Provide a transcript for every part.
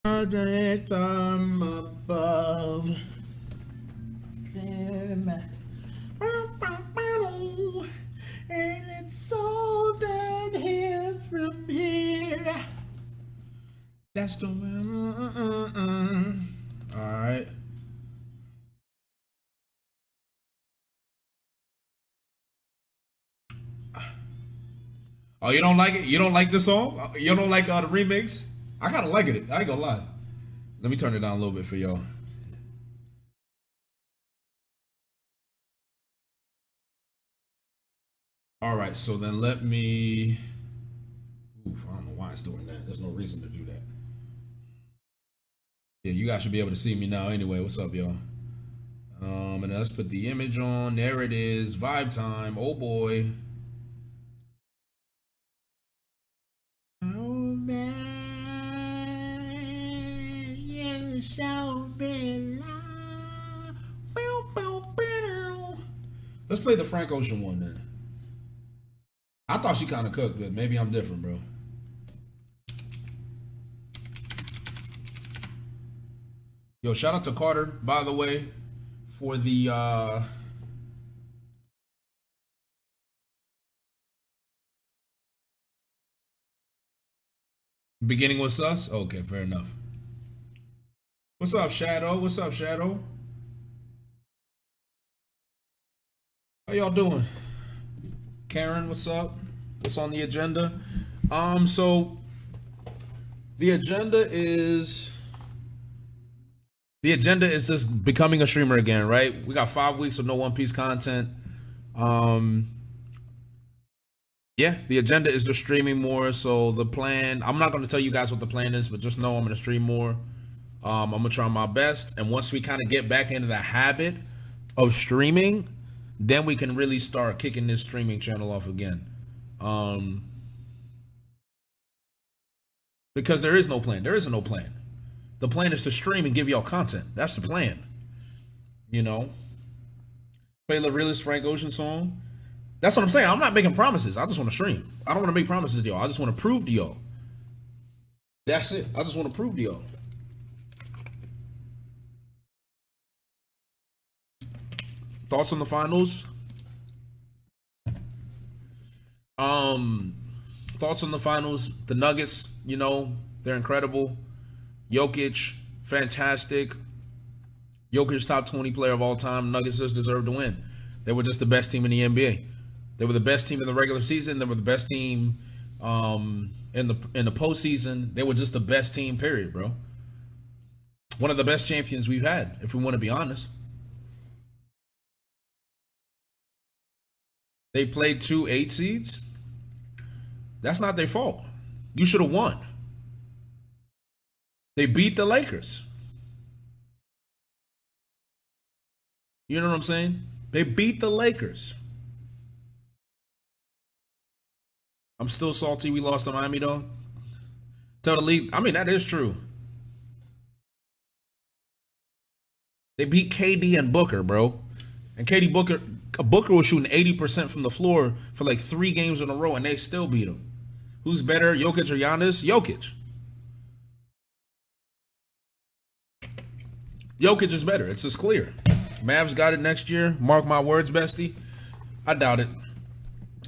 From above. And it's so downhill from here. That's the one. All right. Oh, you don't like it? You don't like the song? You don't like the remix? I kind of like it. I ain't gonna lie. Let me turn it down a little bit for y'all. All right, so then let me. Oof, I don't know why it's doing that. There's no reason to do that. Yeah, you guys should be able to see me now anyway. What's up, y'all? And let's put the image on. There it is. Vibe time. Oh boy. Oh man, you so belong. Let's play the Frank Ocean one then. I thought she kind of cooked, but maybe I'm different, bro. Yo, shout out to Carter, by the way, for the beginning with us. Okay, fair enough. What's up, Shadow? What's up, Shadow? How y'all doing? Karen, what's up? What's on the agenda? So the agenda is just becoming a streamer again, right? We got 5 weeks of no One Piece content. Um, yeah, the agenda is just streaming more. So the plan, I'm not going to tell you guys what the plan is, but just know I'm going to stream more. I'm gonna try my best, and once we kind of get back into the habit of streaming, then we can really start kicking this streaming channel off again. Um, because there is no plan. There isn't no plan. The plan is to stream and give y'all content. That's the plan. You know, play the realest Frank Ocean song. That's what I'm saying. I'm not making promises. I just want to stream. I don't want to make promises to y'all. I just want to prove to y'all. That's it. I just want to prove to y'all. Thoughts on the finals? Um, Thoughts on the finals? The Nuggets, they're incredible. Jokic, fantastic. Jokic, top 20 player of all time. Nuggets just deserve to win. They were just the best team in the NBA. They were the best team in the regular season. They were the best team in the postseason. They were just the best team, period, bro. One of the best champions we've had, if we want to be honest. They played two eight seeds. That's not their fault. You should have won. They beat the Lakers. You know what I'm saying? They beat the Lakers. I'm still salty we lost to Miami though. Tell the league. I mean, that is true. They beat KD and Booker, bro. And Booker was shooting 80% from the floor for like 3 games in a row, and they still beat him. Who's better, Jokic or Giannis? Jokic. Jokic is better. It's just clear. Mavs got it next year. Mark my words, bestie. I doubt it.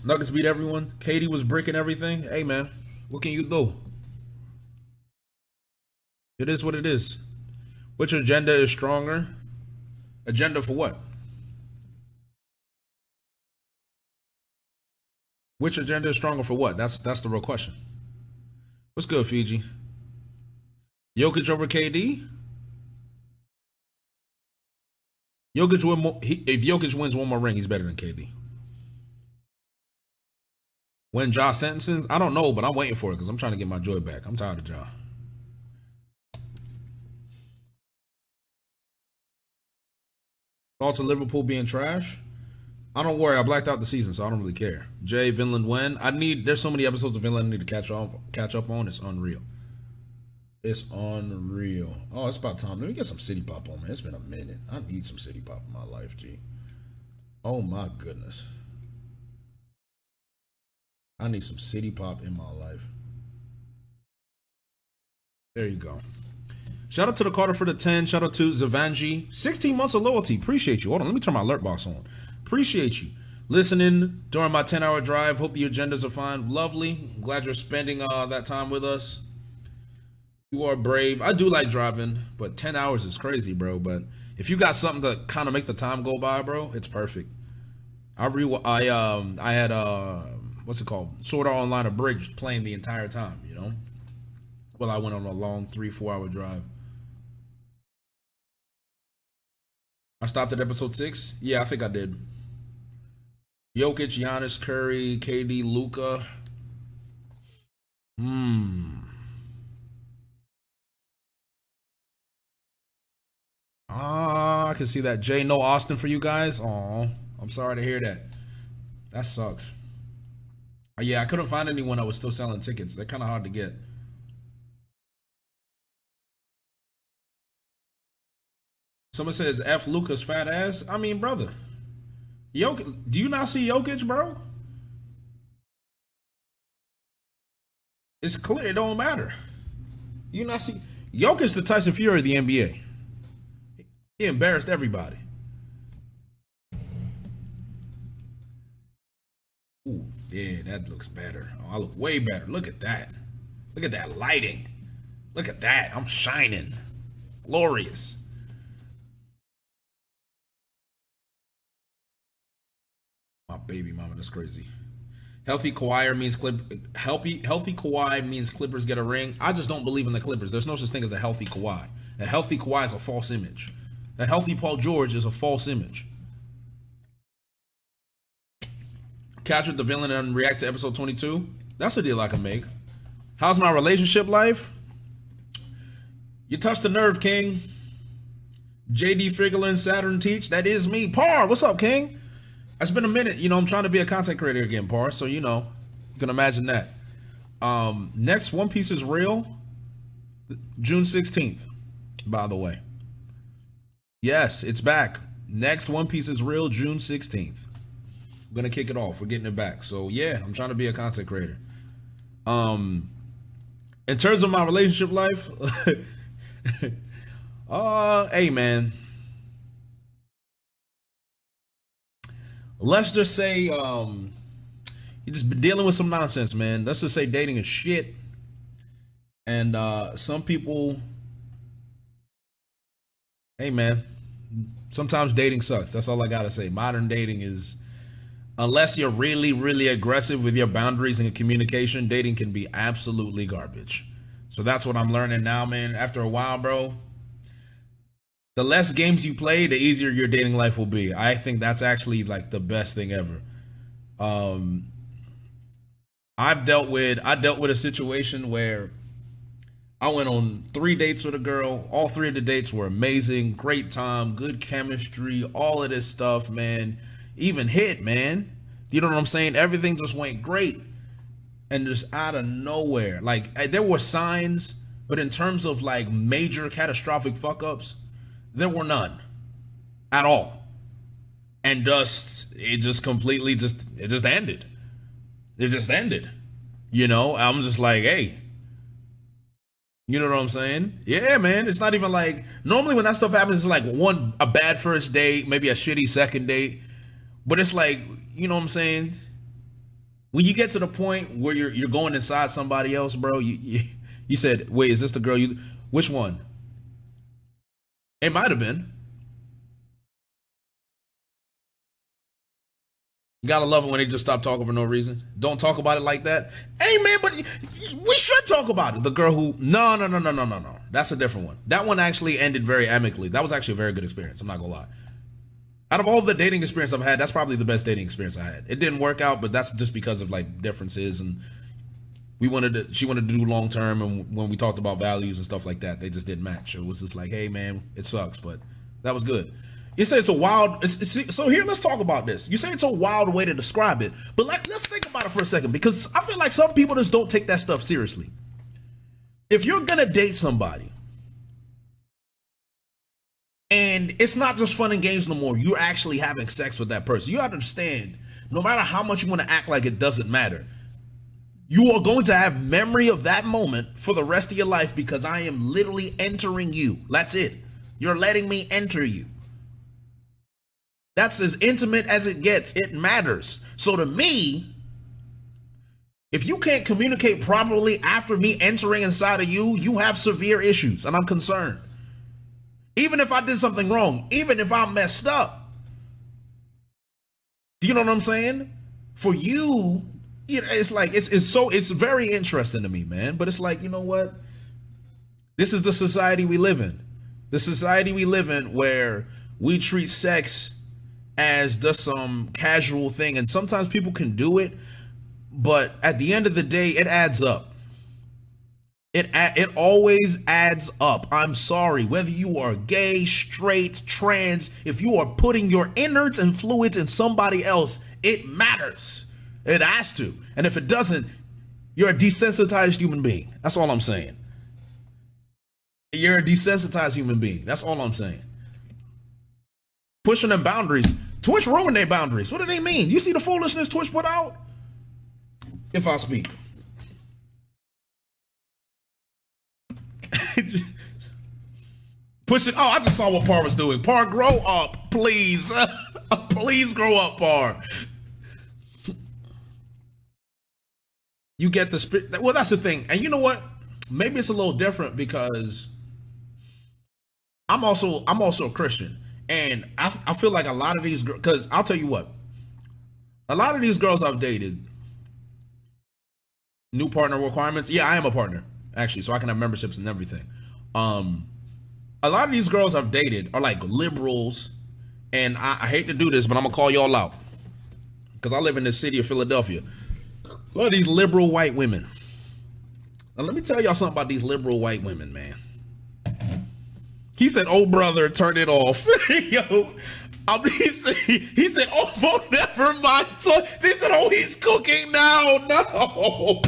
Nuggets beat everyone. KD was bricking everything. Hey, man, what can you do? It is what it is. Which agenda is stronger? Agenda for what? Which agenda is stronger for what? That's the real question. What's good, Fiji? Jokic over KD? If Jokic wins one more ring, he's better than KD. When Ja sentences, I don't know, but I'm waiting for it because I'm trying to get my joy back. I'm tired of Ja. Thoughts of Liverpool being trash? I don't worry. I blacked out the season, so I don't really care. Jay Vinland when there's so many episodes of Vinland I need to catch up on. It's unreal. It's unreal. Oh, it's about time. Let me get some city pop on, man. It's been a minute. I need some city pop in my life, G. Oh my goodness. I need some city pop in my life. There you go. Shout out to the Carter for the 10. Shout out to Zavanji. 16 months of loyalty. Appreciate you. Hold on, let me turn my alert box on. Appreciate you. Listening during my 10-hour drive. Hope the agendas are fine. Lovely. I'm glad you're spending that time with us. You are brave. I do like driving, but 10 hours is crazy, bro. But if you got something to kind of make the time go by, bro, it's perfect. I had what's it called? Sword Art Online Abridged playing the entire time, you know? Well, I went on a long 3-4 hour drive. I stopped at episode 6. Yeah, I think I did. Jokic, Giannis, Curry, KD, Luka. I can see that. Jay, no Austin for you guys. Oh, I'm sorry to hear that. That sucks. Yeah, I couldn't find anyone that was still selling tickets. They're kind of hard to get. Someone says F Luka's fat ass. I mean, brother, Jokic. Do you not see Jokic, bro? It's clear. It don't matter. You not see Jokic, the Tyson Fury of the NBA. He embarrassed everybody. Ooh, yeah, that looks better. Oh, I look way better. Look at that. Look at that lighting. Look at that. I'm shining. Glorious. My baby mama, that's crazy. Healthy Kawhi means healthy Kawhi means Clippers get a ring. I just don't believe in the Clippers. There's no such thing as a healthy Kawhi. A healthy Kawhi is a false image. A healthy Paul George is a false image. Captured the villain and react to episode 22. That's a deal I can make. How's my relationship life? You touched the nerve, King. JD Figurlin, Saturn Teach. That is me. Par, what's up, King? It's been a minute. You know, I'm trying to be a content creator again, Par. So, you know, you can imagine that. Next One Piece is real. June 16th, by the way. Yes, it's back. Next One Piece is real, June 16th. I'm gonna kick it off. We're getting it back. So yeah, I'm trying to be a content creator. In terms of my relationship life, hey man. Let's just say you just been dealing with some nonsense, man. Let's just say dating is shit. And some people, hey man, sometimes dating sucks. That's all I gotta say. Modern dating is, unless you're really, really aggressive with your boundaries and communication, dating can be absolutely garbage. So that's what I'm learning now, man. After a while, bro, the less games you play, the easier your dating life will be. I think that's actually like the best thing ever. I dealt with a situation where I went on 3 dates with a girl. All 3 of the dates were amazing, great time, good chemistry, all of this stuff, man. Even hit, man. You know what I'm saying? Everything just went great. And just out of nowhere, like there were signs, but in terms of like major catastrophic fuck ups, there were none at all. And it just ended. It just ended. You know, I'm just like, hey, you know what I'm saying? Yeah, man. It's not even like, normally when that stuff happens, it's like a bad first date, maybe a shitty second date. But it's like, you know what I'm saying? When you get to the point where you're going inside somebody else, bro, you said, wait, is this the girl which one? It might have been. You gotta love it when they just stop talking for no reason. Don't talk about it like that. Hey man, but we should talk about it. The girl who, no. That's a different one. That one actually ended very amicably. That was actually a very good experience. I'm not gonna lie. Out of all the dating experience I've had, that's probably the best dating experience I had. It didn't work out, but that's just because of like differences, and she wanted to do long term, and when we talked about values and stuff like that, they just didn't match. It was just like, hey man, it sucks, but that was good. You say it's a wild, so here, let's talk about this. You say it's a wild way to describe it, but let's think about it for a second, because I feel like some people just don't take that stuff seriously. If you're gonna date somebody, and it's not just fun and games no more, you're actually having sex with that person, you have to understand, no matter how much you want to act like it doesn't matter, You are going to have memory of that moment for the rest of your life because I am literally entering you. That's it. You're letting me enter you. That's as intimate as it gets. It matters. So to me, if you can't communicate properly after me entering inside of you, you have severe issues, and I'm concerned. Even if I did something wrong, even if I messed up. Do you know what I'm saying? For you, it's like it's very interesting to me, man. But it's like, you know what? This is the society we live in. The society we live in where we treat sex as just some casual thing, and sometimes people can do it, but at the end of the day, it adds up. It always adds up. I'm sorry, whether you are gay, straight, trans, if you are putting your innards and fluids in somebody else, it matters. It has to. And if it doesn't, you're a desensitized human being. That's all I'm saying. You're a desensitized human being. That's all I'm saying. Pushing them boundaries. Twitch ruined their boundaries. What do they mean? You see the foolishness Twitch put out? If I speak. Push it. Oh, I just saw what Par was doing. Par, grow up, please. Please grow up, Par. You get the spirit. Well, that's the thing. And you know what? Maybe it's a little different because I'm also a Christian. And I feel like a lot of these girls, because I'll tell you what, a lot of these girls I've dated, new partner requirements. Yeah, I am a partner, actually, so I can have memberships and everything. A lot of these girls I've dated are like liberals, and I hate to do this, but I'm gonna call y'all out because I live in the city of Philadelphia. A lot of these liberal white women. Now let me tell y'all something about these liberal white women, man. He said, "Oh brother, turn it off." Yo, he said, "Oh, never mind." They said, "Oh, he's cooking now." No,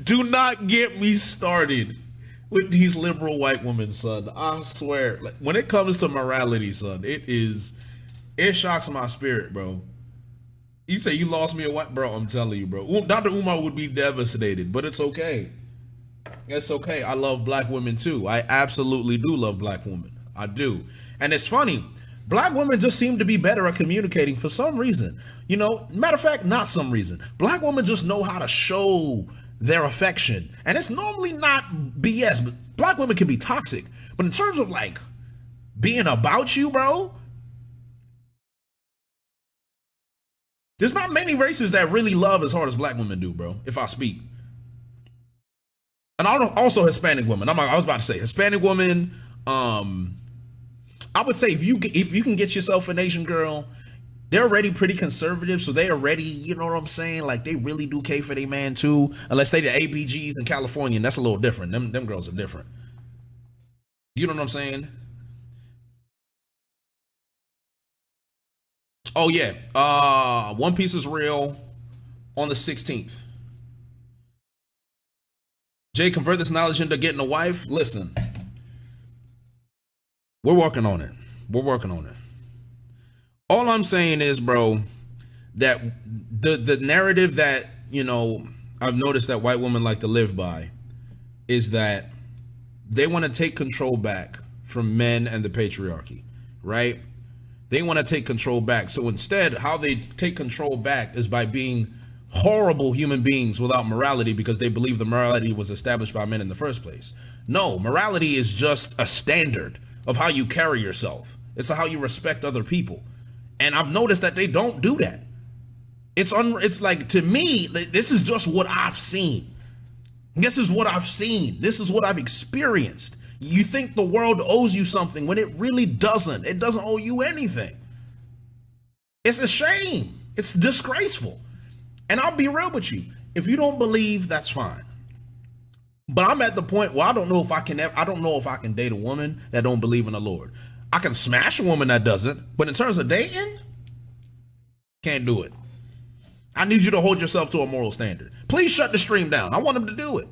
do not get me started with these liberal white women, son. I swear, like, when it comes to morality, son, it shocks my spirit, bro. You say you lost me a what, bro? I'm telling you, bro. Dr. Umar would be devastated, but it's okay. It's okay. I love black women too. I absolutely do love black women. I do. And it's funny. Black women just seem to be better at communicating for some reason. You know, matter of fact, not some reason. Black women just know how to show their affection. And it's normally not BS, but black women can be toxic. But in terms of like being about you, bro, there's not many races that really love as hard as black women do, bro, if I speak. And also Hispanic women. I was about to say Hispanic women. I would say if you can get yourself an Asian girl, they're already pretty conservative, so they already, you know what I'm saying? Like they really do care for their man too, unless they the ABGs in California, and that's a little different. Them girls are different. You know what I'm saying? Oh yeah, One Piece is real on the 16th. Jay, convert this knowledge into getting a wife. Listen, we're working on it. We're working on it. All I'm saying is, bro, that the narrative that, you know, I've noticed that white women like to live by is that they want to take control back from men and the patriarchy, right? They want to take control back. So instead, how they take control back is by being horrible human beings without morality because they believe the morality was established by men in the first place. No, morality is just a standard of how you carry yourself. It's how you respect other people. And I've noticed that they don't do that. It's like, to me, this is just what I've seen. This is what I've seen. This is what I've experienced. You think the world owes you something when it really doesn't. It doesn't owe you anything. It's a shame. It's disgraceful. And I'll be real with you. If you don't believe, that's fine. But I'm at the point where I don't know if I can date a woman that don't believe in the Lord. I can smash a woman that doesn't, but in terms of dating, can't do it. I need you to hold yourself to a moral standard. Please shut the stream down. I want him to do it.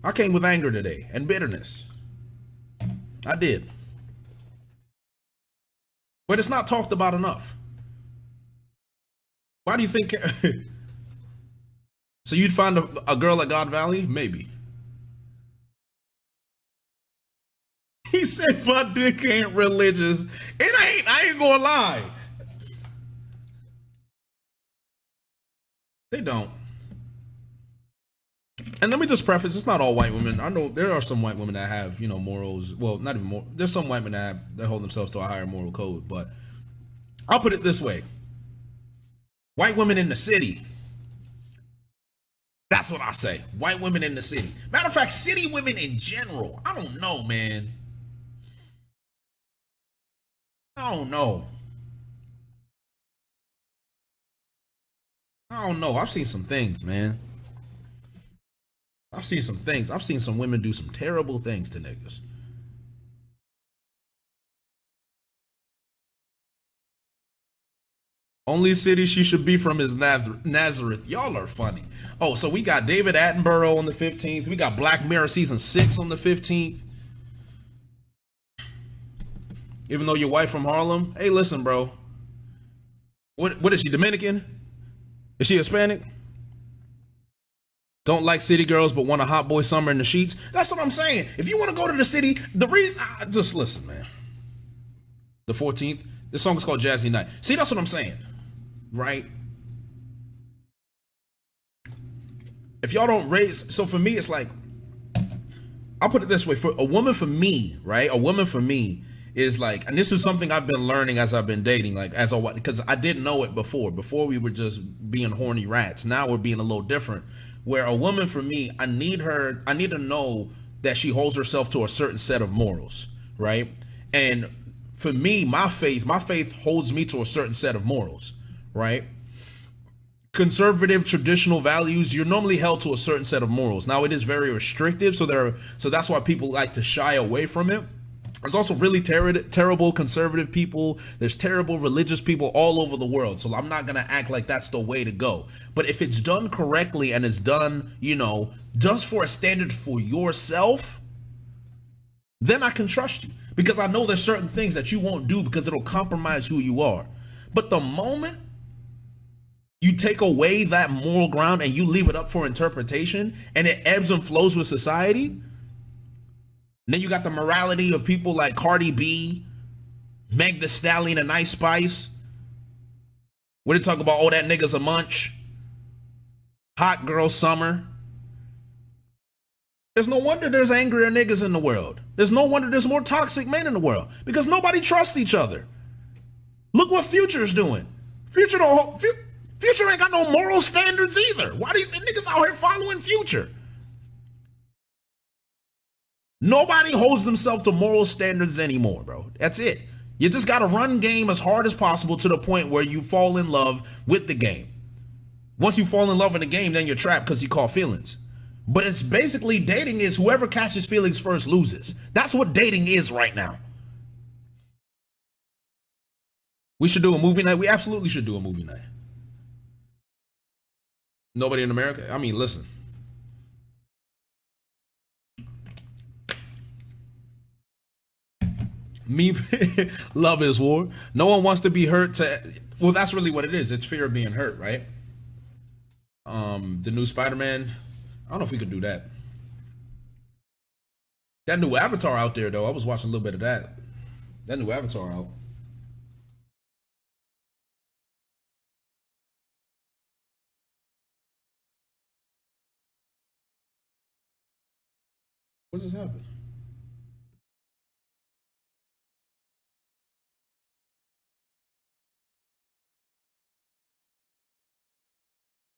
I came with anger today and bitterness. I did. But it's not talked about enough. Why do you think? So you'd find a girl at God Valley? Maybe. He said my dick ain't religious. It ain't. I ain't gonna lie. They don't. And let me just preface: it's not all white women. I know there are some white women that have, morals. Well, not even more. There's some white women that hold themselves to a higher moral code. But I'll put it this way: white women in the city. That's what I say. White women in the city. Matter of fact, city women in general. I don't know, man. I don't know. I don't know. I've seen some things, man. I've seen some things. I've seen some women do some terrible things to niggas. Only city she should be from is Nazareth. Y'all are funny. Oh, so we got David Attenborough on the 15th. We got Black Mirror season 6 on the 15th. Even though your wife from Harlem, hey, listen, bro. What is she, Dominican? Is she Hispanic? Don't like city girls, but want a hot boy summer in the sheets. That's what I'm saying. If you want to go to the city, the reason, just listen, man. The 14th, this song is called Jazzy Night. See, that's what I'm saying, right? If y'all don't raise, so for me, it's like, I'll put it this way: for a woman, for me, right? A woman for me is like, and this is something I've been learning as I've been dating, like because I didn't know it before. Before we were just being horny rats. Now we're being a little different. Where a woman for me, I need to know that she holds herself to a certain set of morals, right? And for me, my faith holds me to a certain set of morals, right? Conservative traditional values, you're normally held to a certain set of morals. Now it is very restrictive, so that's why people like to shy away from it. There's also really terrible conservative people. There's terrible religious people all over the world. So I'm not going to act like that's the way to go. But if it's done correctly and it's done, just for a standard for yourself, then I can trust you. Because I know there's certain things that you won't do because it'll compromise who you are. But the moment you take away that moral ground and you leave it up for interpretation and it ebbs and flows with society, and then you got the morality of people like Cardi B, Meg Thee Stallion, and Ice Spice, where they talk about, oh, that nigga's a munch, hot girl summer. There's no wonder there's angrier niggas in the world. There's no wonder there's more toxic men in the world because nobody trusts each other. Look what Future's doing. Future ain't got no moral standards either. Why do you think niggas out here following Future? Nobody holds themselves to moral standards anymore, bro. That's it. You just got to run game as hard as possible to the point where you fall in love with the game. Once you fall in love in the game, then you're trapped because you caught feelings. But it's basically, dating is whoever catches feelings first loses. That's what dating is right now. We should do a movie night. We absolutely should do a movie night. Nobody in America? I mean, listen. Me, love is war. No one wants to be hurt well, that's really what it is. It's fear of being hurt, right? The new Spider-Man, I don't know if we could do that. That new Avatar out there, though, I was watching a little bit of that. That new Avatar out. What just happened?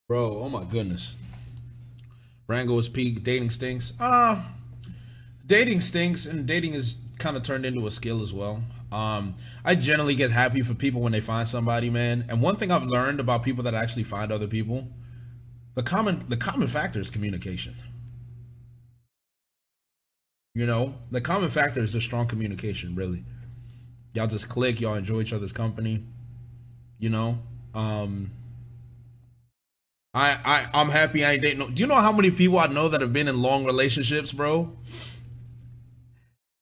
Bro, oh my goodness. Rango is peak. Dating stinks. Dating stinks, and dating is kind of turned into a skill as well. I generally get happy for people when they find somebody, man. And one thing I've learned about people that actually find other people, the common factor is communication. The common factor is just strong communication, really. Y'all just click, y'all enjoy each other's company, you know. I'm happy I ain't dating. Do you know how many people I know that have been in long relationships, bro?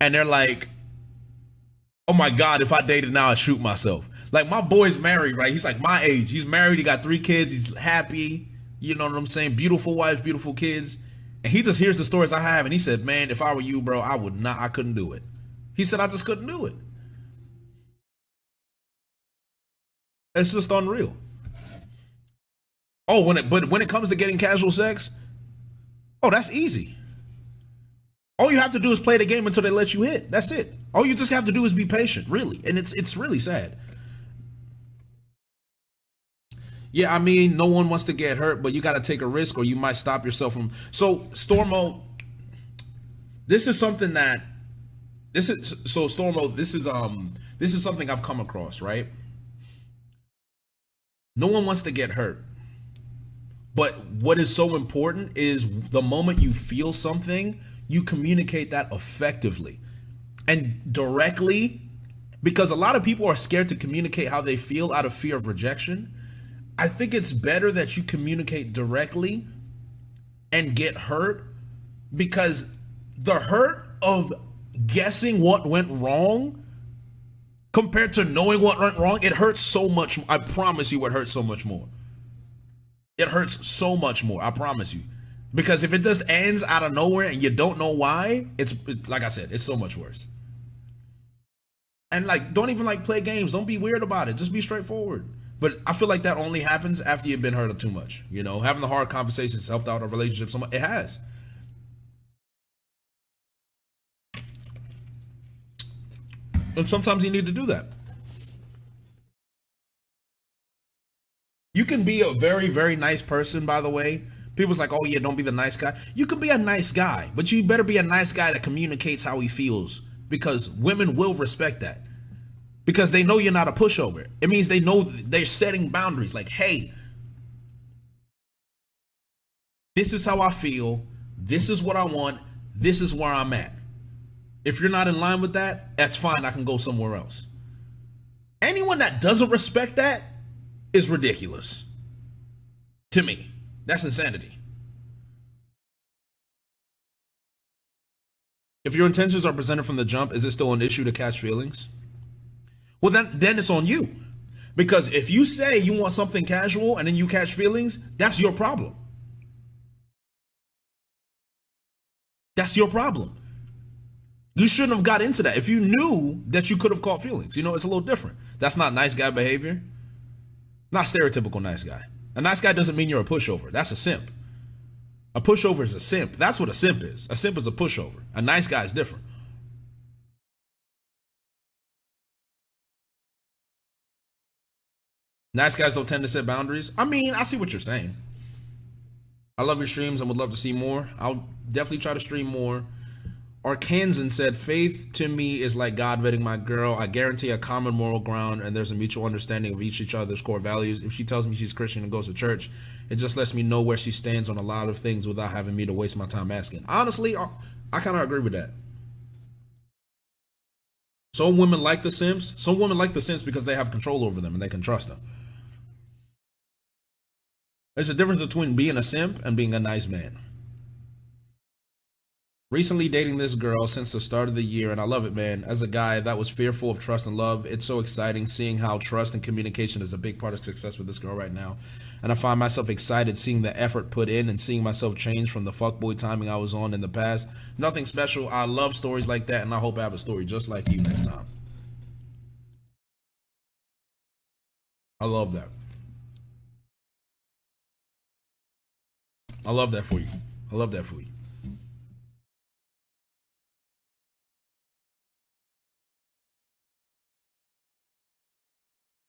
And they're like, oh my God, if I dated now, I'd shoot myself. Like my boy's married, right? He's like my age. He's married. He got 3 kids. He's happy. You know what I'm saying? Beautiful wife, beautiful kids. And he just hears the stories I have, and he said, "Man, if I were you, bro, I would not. I couldn't do it." He said, "I just couldn't do it. It's just unreal." Oh, but when it comes to getting casual sex, oh, that's easy. All you have to do is play the game until they let you hit. That's it. All you just have to do is be patient, really. And it's really sad. Yeah, I mean, no one wants to get hurt, but you got to take a risk or you might stop yourself from. So, Stormo, this is something that Stormo, this is something I've come across, right? No one wants to get hurt. But what is so important is the moment you feel something, you communicate that effectively and directly, because a lot of people are scared to communicate how they feel out of fear of rejection. I think it's better that you communicate directly and get hurt, because the hurt of guessing what went wrong compared to knowing what went wrong, it hurts so much. I promise you, it hurts so much more. It hurts so much more. I promise you. Because if it just ends out of nowhere and you don't know why, like I said, it's so much worse. And like, don't even like play games. Don't be weird about it. Just be straightforward. But I feel like that only happens after you've been hurt too much. You know, having the hard conversations helped out a relationship so much. It has. And sometimes you need to do that. You can be a very, very nice person, by the way. People's like, oh yeah, don't be the nice guy. You can be a nice guy, but you better be a nice guy that communicates how he feels, because women will respect that. Because they know you're not a pushover. It means they know they're setting boundaries. Like, hey, this is how I feel. This is what I want. This is where I'm at. If you're not in line with that, that's fine. I can go somewhere else. Anyone that doesn't respect that is ridiculous. To me, that's insanity. If your intentions are presented from the jump, is it still an issue to catch feelings? Well, then it's on you. Because if you say you want something casual and then you catch feelings, that's your problem. That's your problem. You shouldn't have got into that. If you knew that you could have caught feelings, you know, it's a little different. That's not nice guy behavior. Not stereotypical nice guy. A nice guy doesn't mean you're a pushover. That's a simp. A pushover is a simp. That's what a simp is. A simp is a pushover. A nice guy is different. Nice guys don't tend to set boundaries. I mean, I see what you're saying. I love your streams and would love to see more. I'll definitely try to stream more. Arkansan said, faith to me is like God vetting my girl. I guarantee a common moral ground and there's a mutual understanding of each other's core values. If she tells me she's Christian and goes to church, it just lets me know where she stands on a lot of things without having me to waste my time asking. Honestly, I kind of agree with that. Some women like the Sims. Some women like the Sims because they have control over them and they can trust them. There's a difference between being a simp and being a nice man. Recently dating this girl since the start of the year, and I love it, man. As a guy that was fearful of trust and love, it's so exciting seeing how trust and communication is a big part of success with this girl right now. And I find myself excited seeing the effort put in and seeing myself change from the fuckboy timing I was on in the past. Nothing special. I love stories like that, and I hope I have a story just like you next time. I love that. I love that for you. I love that for you.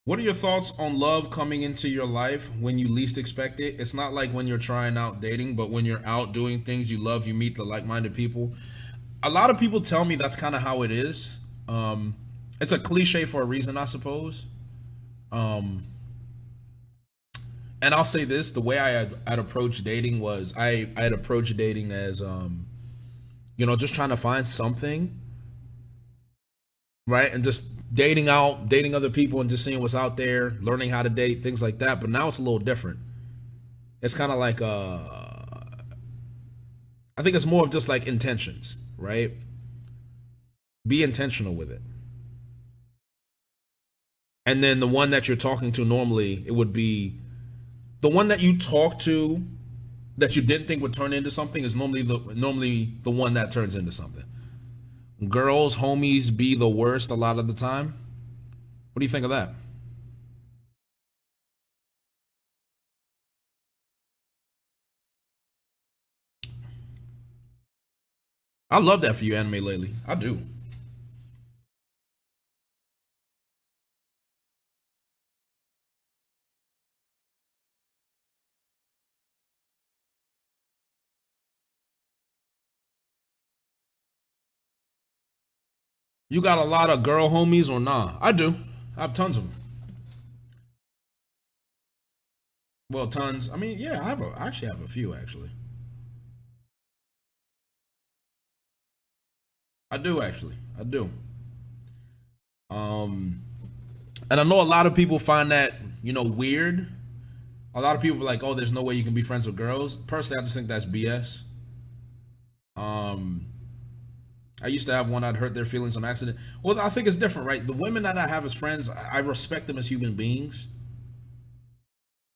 What are your thoughts on love coming into your life when you least expect it? It's not like when you're trying out dating, but when you're out doing things you love, you meet the like-minded people. A lot of people tell me that's kind of how it is. It's a cliche for a reason, I suppose. Um, and I'll say this: the way I'd approach dating was I'd approach dating as just trying to find something, right, and just dating out, dating other people, and just seeing what's out there, learning how to date, things like that. But now it's a little different. It's kind of like I think it's more of just like intentions, right? Be intentional with it. And then the one that you're talking to normally, it would be the one that you talk to that you didn't think would turn into something is normally the one that turns into something. Girls, homies be the worst a lot of the time. What do you think of that? I love that for you, anime lately. I do. You got a lot of girl homies or nah? I do. I have tons of them. Well, tons. I mean, yeah, I actually have a few actually. I do actually. I do. Um, and I know a lot of people find that weird. A lot of people are like, "Oh, there's no way you can be friends with girls." Personally, I just think that's BS. Um, I used to have one. I'd hurt their feelings on accident. Well, I think it's different, right? The women that I have as friends, I respect them as human beings,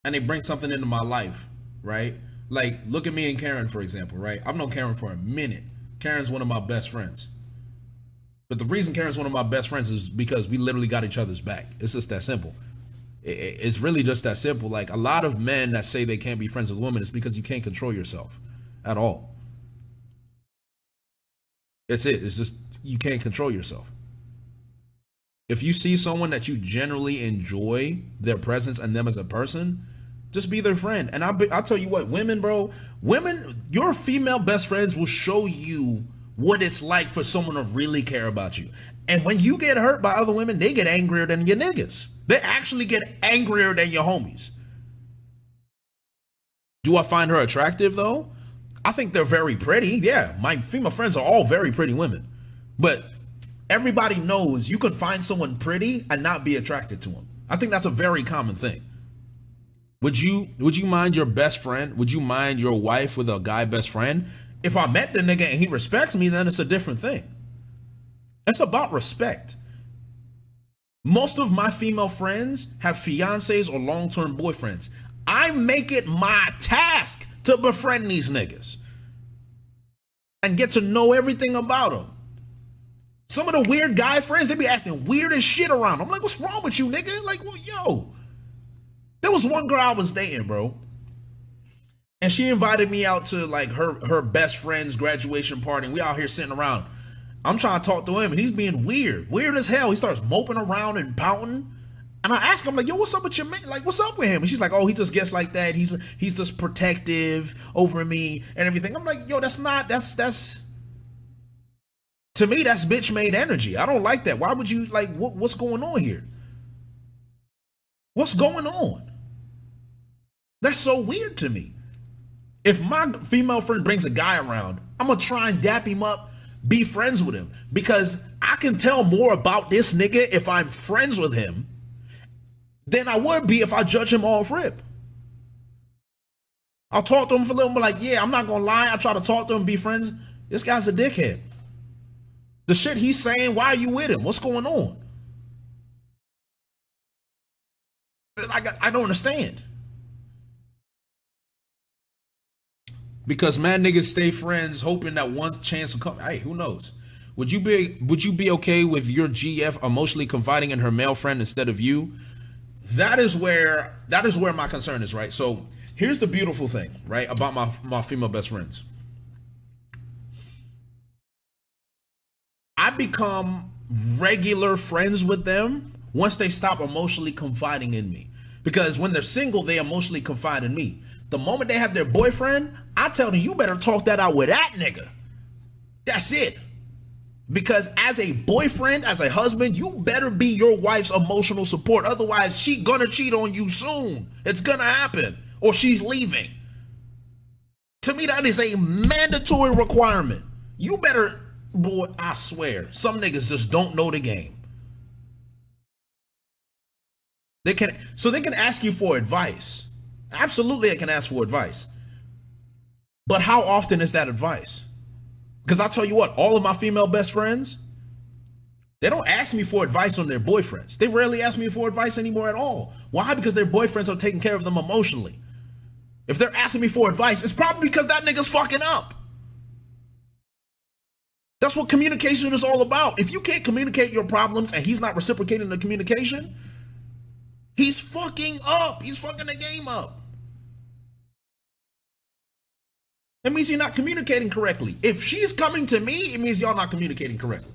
and they bring something into my life, right? Like, look at me and Karen, for example, right? I've known Karen for a minute. Karen's one of my best friends. But the reason Karen's one of my best friends is because we literally got each other's back. It's just that simple. It's really just that simple. Like, a lot of men that say they can't be friends with women is because you can't control yourself at all. It's it. It's just you can't control yourself. If you see someone that you generally enjoy their presence and them as a person, just be their friend. And I'll tell you what, women, bro, your female best friends will show you what it's like for someone to really care about you. And when you get hurt by other women, they get angrier than your niggas. They actually get angrier than your homies. Do I find her attractive though? I think they're very pretty. Yeah, my female friends are all very pretty women. But everybody knows you could find someone pretty and not be attracted to them. I think that's a very common thing. Would you mind your best friend? Would you mind your wife with a guy best friend? If I met the nigga and he respects me, then it's a different thing. It's about respect. Most of my female friends have fiancés or long-term boyfriends. I make it my task to befriend these niggas and get to know everything about them. Some of the weird guy friends, they be acting weird as shit around. I'm like, what's wrong with you, nigga? Like, well, yo. There was one girl I was dating, bro. And she invited me out to like her best friend's graduation party. And we out here sitting around. I'm trying to talk to him and he's being weird. Weird as hell. He starts moping around and pouting. And I ask him, like, yo, what's up with your man? Like, what's up with him? And she's like, oh, he just gets like that. He's just protective over me and everything. I'm like, yo, that's to me, that's bitch made energy. I don't like that. Why would you like what's going on here? What's going on? That's so weird to me. If my female friend brings a guy around, I'm gonna try and dap him up, be friends with him, because I can tell more about this nigga if I'm friends with him than I would be if I judge him off rip. I'll talk to him for a little bit, like, yeah, I'm not gonna lie. I try to talk to him, be friends. This guy's a dickhead. The shit he's saying, why are you with him? What's going on? I don't understand. Because man niggas stay friends hoping that one chance will come. Hey, who knows? Would you be okay with your GF emotionally confiding in her male friend instead of you? That is where my concern is, right? So here's the beautiful thing, right, about my female best friends. I become regular friends with them once they stop emotionally confiding in me. Because when they're single, they emotionally confide in me. The moment they have their boyfriend, I tell them, you better talk that out with that nigga. That's it. Because as a boyfriend, as a husband, you better be your wife's emotional support. Otherwise, she gonna cheat on you soon. It's gonna happen. Or she's leaving. To me, that is a mandatory requirement. You better, boy, I swear, some niggas just don't know the game. They can ask you for advice. Absolutely, they can ask for advice. But how often is that advice? Because I'll tell you what, all of my female best friends, They don't ask me for advice on their boyfriends. They rarely ask me for advice anymore at all. Why? Because their boyfriends are taking care of them emotionally. If they're asking me for advice, it's probably because that nigga's fucking up. That's what communication is all about. If you can't communicate your problems and he's not reciprocating the communication, he's fucking up. He's fucking the game up. That means you're not communicating correctly. If she's coming to me, it means y'all not communicating correctly.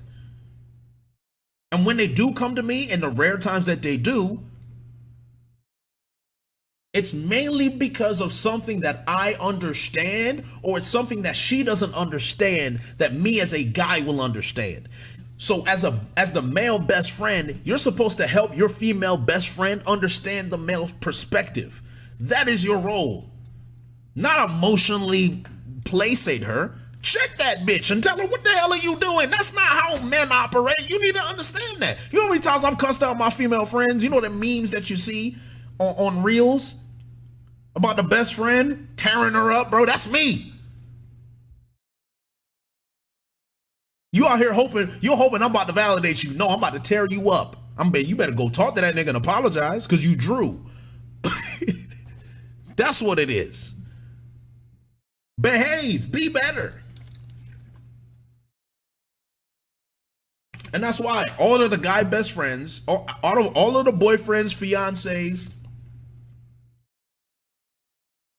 And when they do come to me, in the rare times that they do, it's mainly because of something that I understand, or it's something that she doesn't understand that me as a guy will understand. So as the male best friend, you're supposed to help your female best friend understand the male perspective. That is your role. Not emotionally placate her. Check that bitch and tell her, what the hell are you doing? That's not how men operate. You need to understand that. You know how many times I've cussed out my female friends? You know the memes that you see on Reels about the best friend tearing her up, bro? That's me. You out here hoping, you're hoping I'm about to validate you. No, I'm about to tear you up. You better go talk to that nigga and apologize, because you drew. That's what it is. Behave, be better. And that's why all of the guy best friends, all of the boyfriends, fiancés,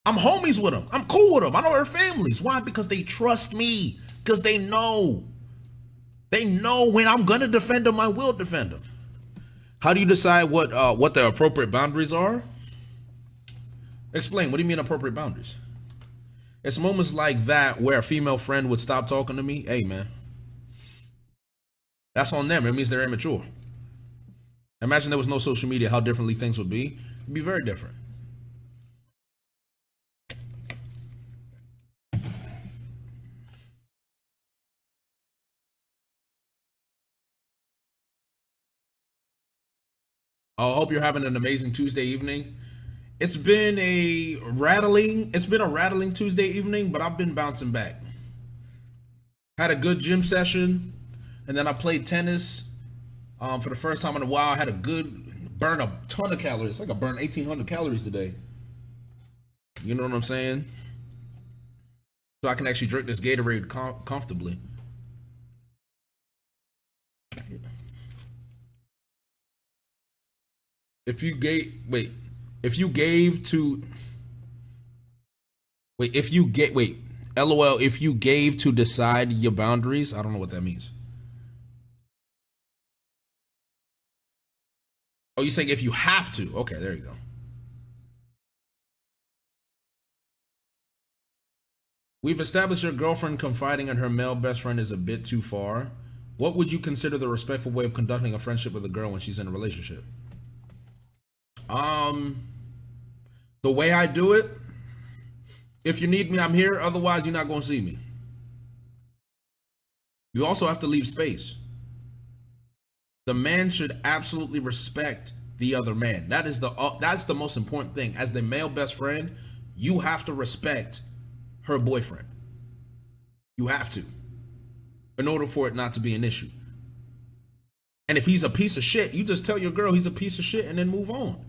I'm homies with them. I'm cool with them. I know their families. Why? Because they trust me. Because they know. They know when I'm gonna defend them, I will defend them. How do you decide what the appropriate boundaries are? Explain. What do you mean appropriate boundaries? It's moments like that where a female friend would stop talking to me. Hey, man. That's on them. It means they're immature. Imagine there was no social media, how differently things would be. It'd be very different. I hope you're having an amazing Tuesday evening. It's been a rattling Tuesday evening, but I've been bouncing back. Had a good gym session, and then I played tennis for the first time in a while. I had a good burn a ton of calories. It's like I burned 1,800 calories today. You know what I'm saying? So I can actually drink this Gatorade comfortably. If you gave LOL, if you gave to decide your boundaries, I don't know what that means. Oh, you're saying if you have to. Okay, there you go. We've established your girlfriend confiding in her male best friend is a bit too far. What would you consider the respectful way of conducting a friendship with a girl when she's in a relationship? The way I do it, if you need me, I'm here. Otherwise, you're not going to see me. You also have to leave space. The man should absolutely respect the other man. That's the most important thing. As the male best friend, you have to respect her boyfriend. You have to, in order for it not to be an issue. And if he's a piece of shit, you just tell your girl he's a piece of shit and then move on.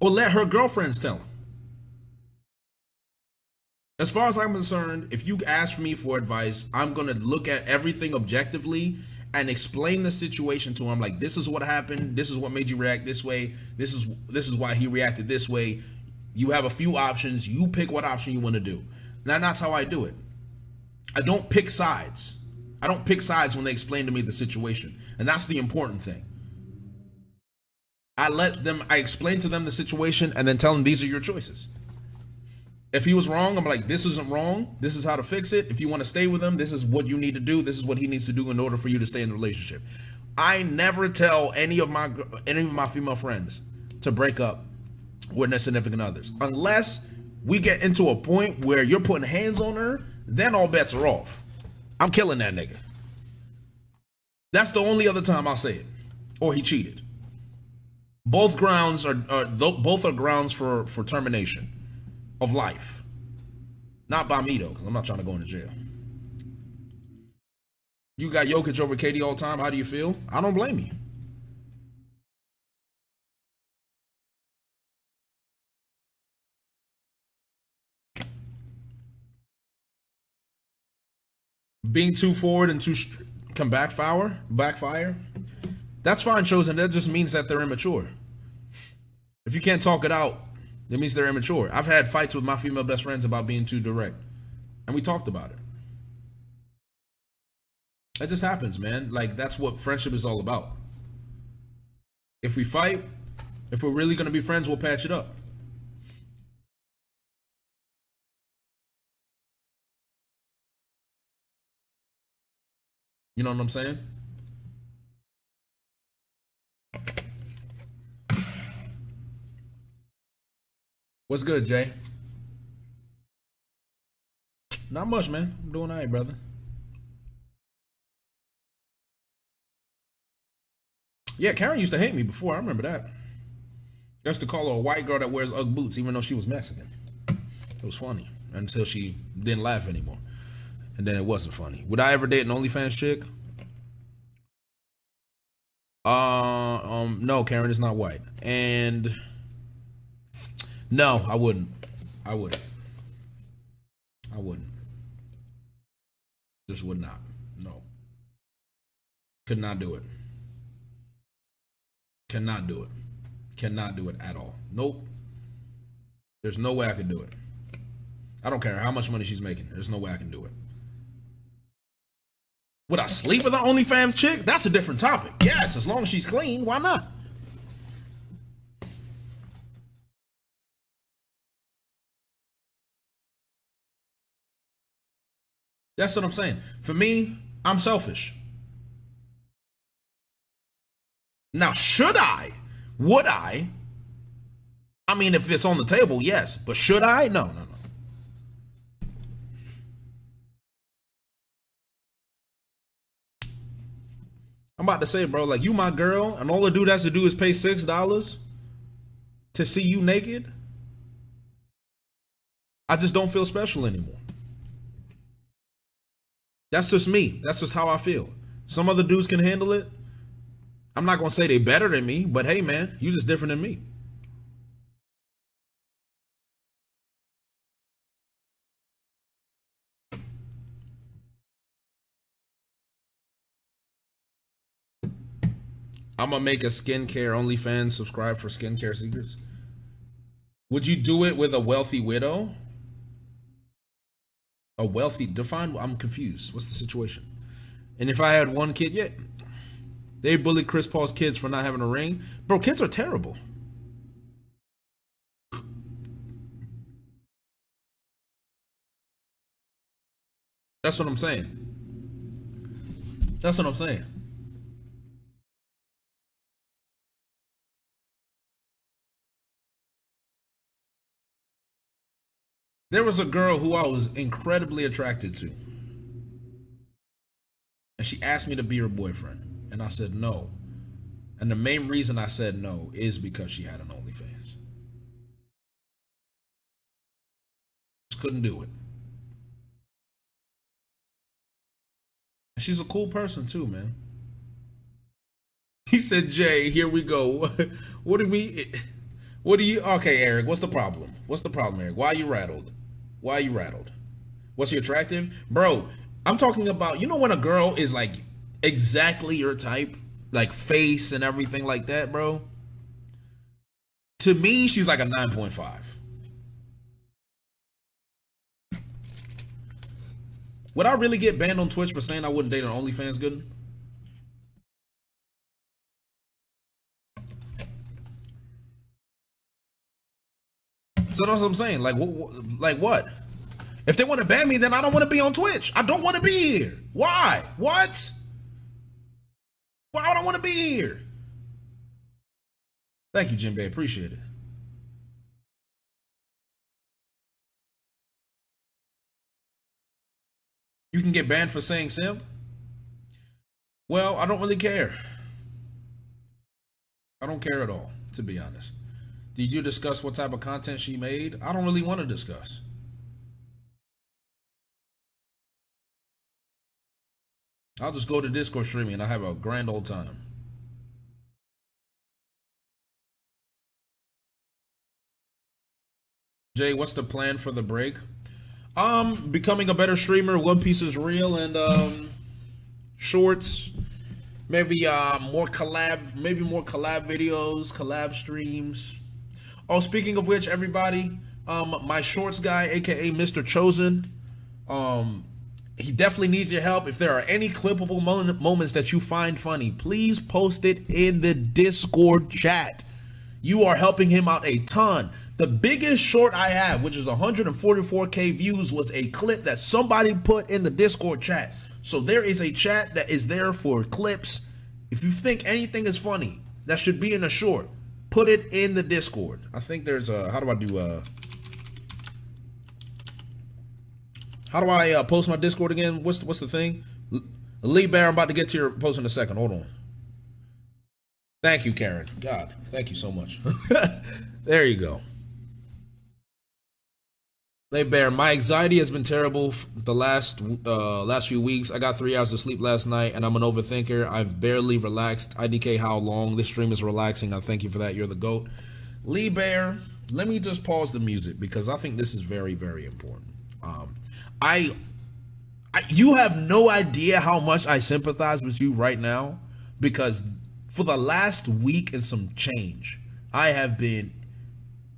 Or let her girlfriends tell him. As far as I'm concerned, if you ask me for advice, I'm going to look at everything objectively and explain the situation to him. Like, this is what happened. This is what made you react this way. This is why he reacted this way. You have a few options. You pick what option you want to do. Now, that's how I do it. I don't pick sides. I don't pick sides when they explain to me the situation. And that's the important thing. I explain to them the situation and then tell them these are your choices. If he was wrong, I'm like, this isn't wrong. This is how to fix it. If you want to stay with him, this is what you need to do. This is what he needs to do in order for you to stay in the relationship. I never tell any of my female friends to break up with their significant others. Unless we get into a point where you're putting hands on her, then all bets are off. I'm killing that nigga. That's the only other time I'll say it. Or he cheated. Both grounds are grounds for termination of life. Not by me though, because I'm not trying to go into jail. You got Jokic over KD all time. How do you feel? I don't blame you. Being too forward and can backfire. That's fine, chosen. That just means that they're immature. If you can't talk it out, it means they're immature. I've had fights with my female best friends about being too direct, and we talked about it. It just happens, man. Like that's what friendship is all about. If we fight, if we're really gonna be friends, we'll patch it up. You know what I'm saying? What's good, Jay? Not much, man. I'm doing all right, brother. Yeah, Karen used to hate me before. I remember that. I used to call her a white girl that wears UGG boots, even though she was Mexican. It was funny until she didn't laugh anymore, and then it wasn't funny. Would I ever date an OnlyFans chick? No, Karen is not white, and no, I wouldn't. I wouldn't. I wouldn't. Just would not. No, could not do it. Cannot do it. Cannot do it at all. Nope. There's no way I could do it. I don't care how much money she's making. There's no way I can do it. Would I sleep with an OnlyFans chick? That's a different topic. Yes, as long as she's clean, why not? That's what I'm saying. For me, I'm selfish. Now, should I? Would I? I mean, if it's on the table, yes. But should I? No, no, no. I'm about to say, bro, like you my girl, and all the dude has to do is pay $6 to see you naked. I just don't feel special anymore. That's just me. That's just how I feel. Some other dudes can handle it. I'm not gonna say they better than me, but hey, man, you just different than me. I'm gonna make a skincare OnlyFans. Subscribe for skincare secrets. Would you do it with a wealthy widow? A wealthy define. I'm confused. What's the situation? And if I had one kid, yeah, they bullied Chris Paul's kids for not having a ring. Bro, kids are terrible. That's what I'm saying. That's what I'm saying. There was a girl who I was incredibly attracted to, and she asked me to be her boyfriend, and I said no. And the main reason I said no is because she had an OnlyFans. Just couldn't do it. And she's a cool person too, man. He said, "Jay, here we go. What do we? What do you? Okay, Eric. What's the problem? What's the problem, Eric? Why are you rattled? Why are you rattled? Was he attractive, bro? I'm talking about when a girl is like exactly your type, like face and everything like that, bro. To me, she's like a 9.5. Would I really get banned on Twitch for saying I wouldn't date an OnlyFans good? So that's what I'm saying. Like, like what? If they want to ban me, then I don't want to be on Twitch. I don't want to be here. Why? What? Why would I want to be here? Thank you, Jim Bay. Appreciate it. You can get banned for saying simp? Well, I don't really care. I don't care at all, to be honest. Did you discuss what type of content she made? I don't really want to discuss. I'll just go to Discord streaming and I have a grand old time. Jay, what's the plan for the break? Becoming a better streamer. One Piece is real, and shorts. Maybe more collab videos, collab streams. Oh, speaking of which, everybody, my shorts guy, aka Mr. Chosen, um, he definitely needs your help. If there are any clippable moments that you find funny, please post it in the Discord chat. You are helping him out a ton. The biggest short I have, which is 144K views, was a clip that somebody put in the Discord chat. So there is a chat that is there for clips. If you think anything is funny that should be in a short, put it in the Discord. I think there's a, how do I post my Discord again? What's the thing? Lee Bear, I'm about to get to your post in a second. Hold on. Thank you, Karen. God, thank you so much. There you go. Hey Bear, my anxiety has been terrible the last few weeks. I got 3 hours of sleep last night, and I'm an overthinker. I've barely relaxed. IDK, how long? This stream is relaxing. I thank you for that. You're the GOAT. Lee Bear, let me just pause the music because I think this is very, very important. I you have no idea how much I sympathize with you right now, because for the last week and some change, I have been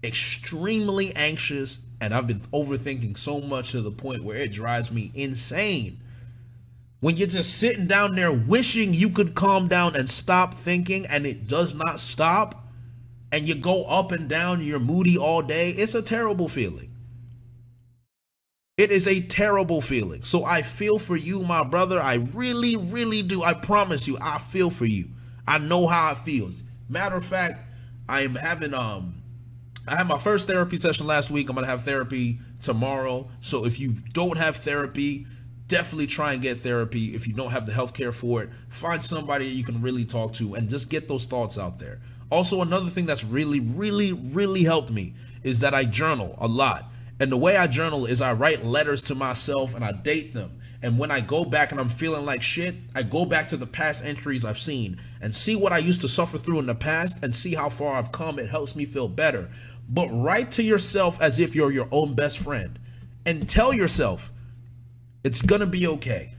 extremely anxious and I've been overthinking so much to the point where it drives me insane. When you're just sitting down there wishing you could calm down and stop thinking and it does not stop, and you go up and down, you're moody all day, it's a terrible feeling. It is a terrible feeling. So I feel for you, my brother. I really, really do. I promise you, I feel for you. I know how it feels. Matter of fact, I am having I had my first therapy session last week. I'm gonna have therapy tomorrow. So if you don't have therapy, definitely try and get therapy. If you don't have the healthcare for it, find somebody you can really talk to and just get those thoughts out there. Also, another thing that's really, really, really helped me is that I journal a lot. And the way I journal is I write letters to myself and I date them. And when I go back and I'm feeling like shit, I go back to the past entries I've seen and see what I used to suffer through in the past and see how far I've come. It helps me feel better. But write to yourself as if you're your own best friend and tell yourself, it's gonna be okay.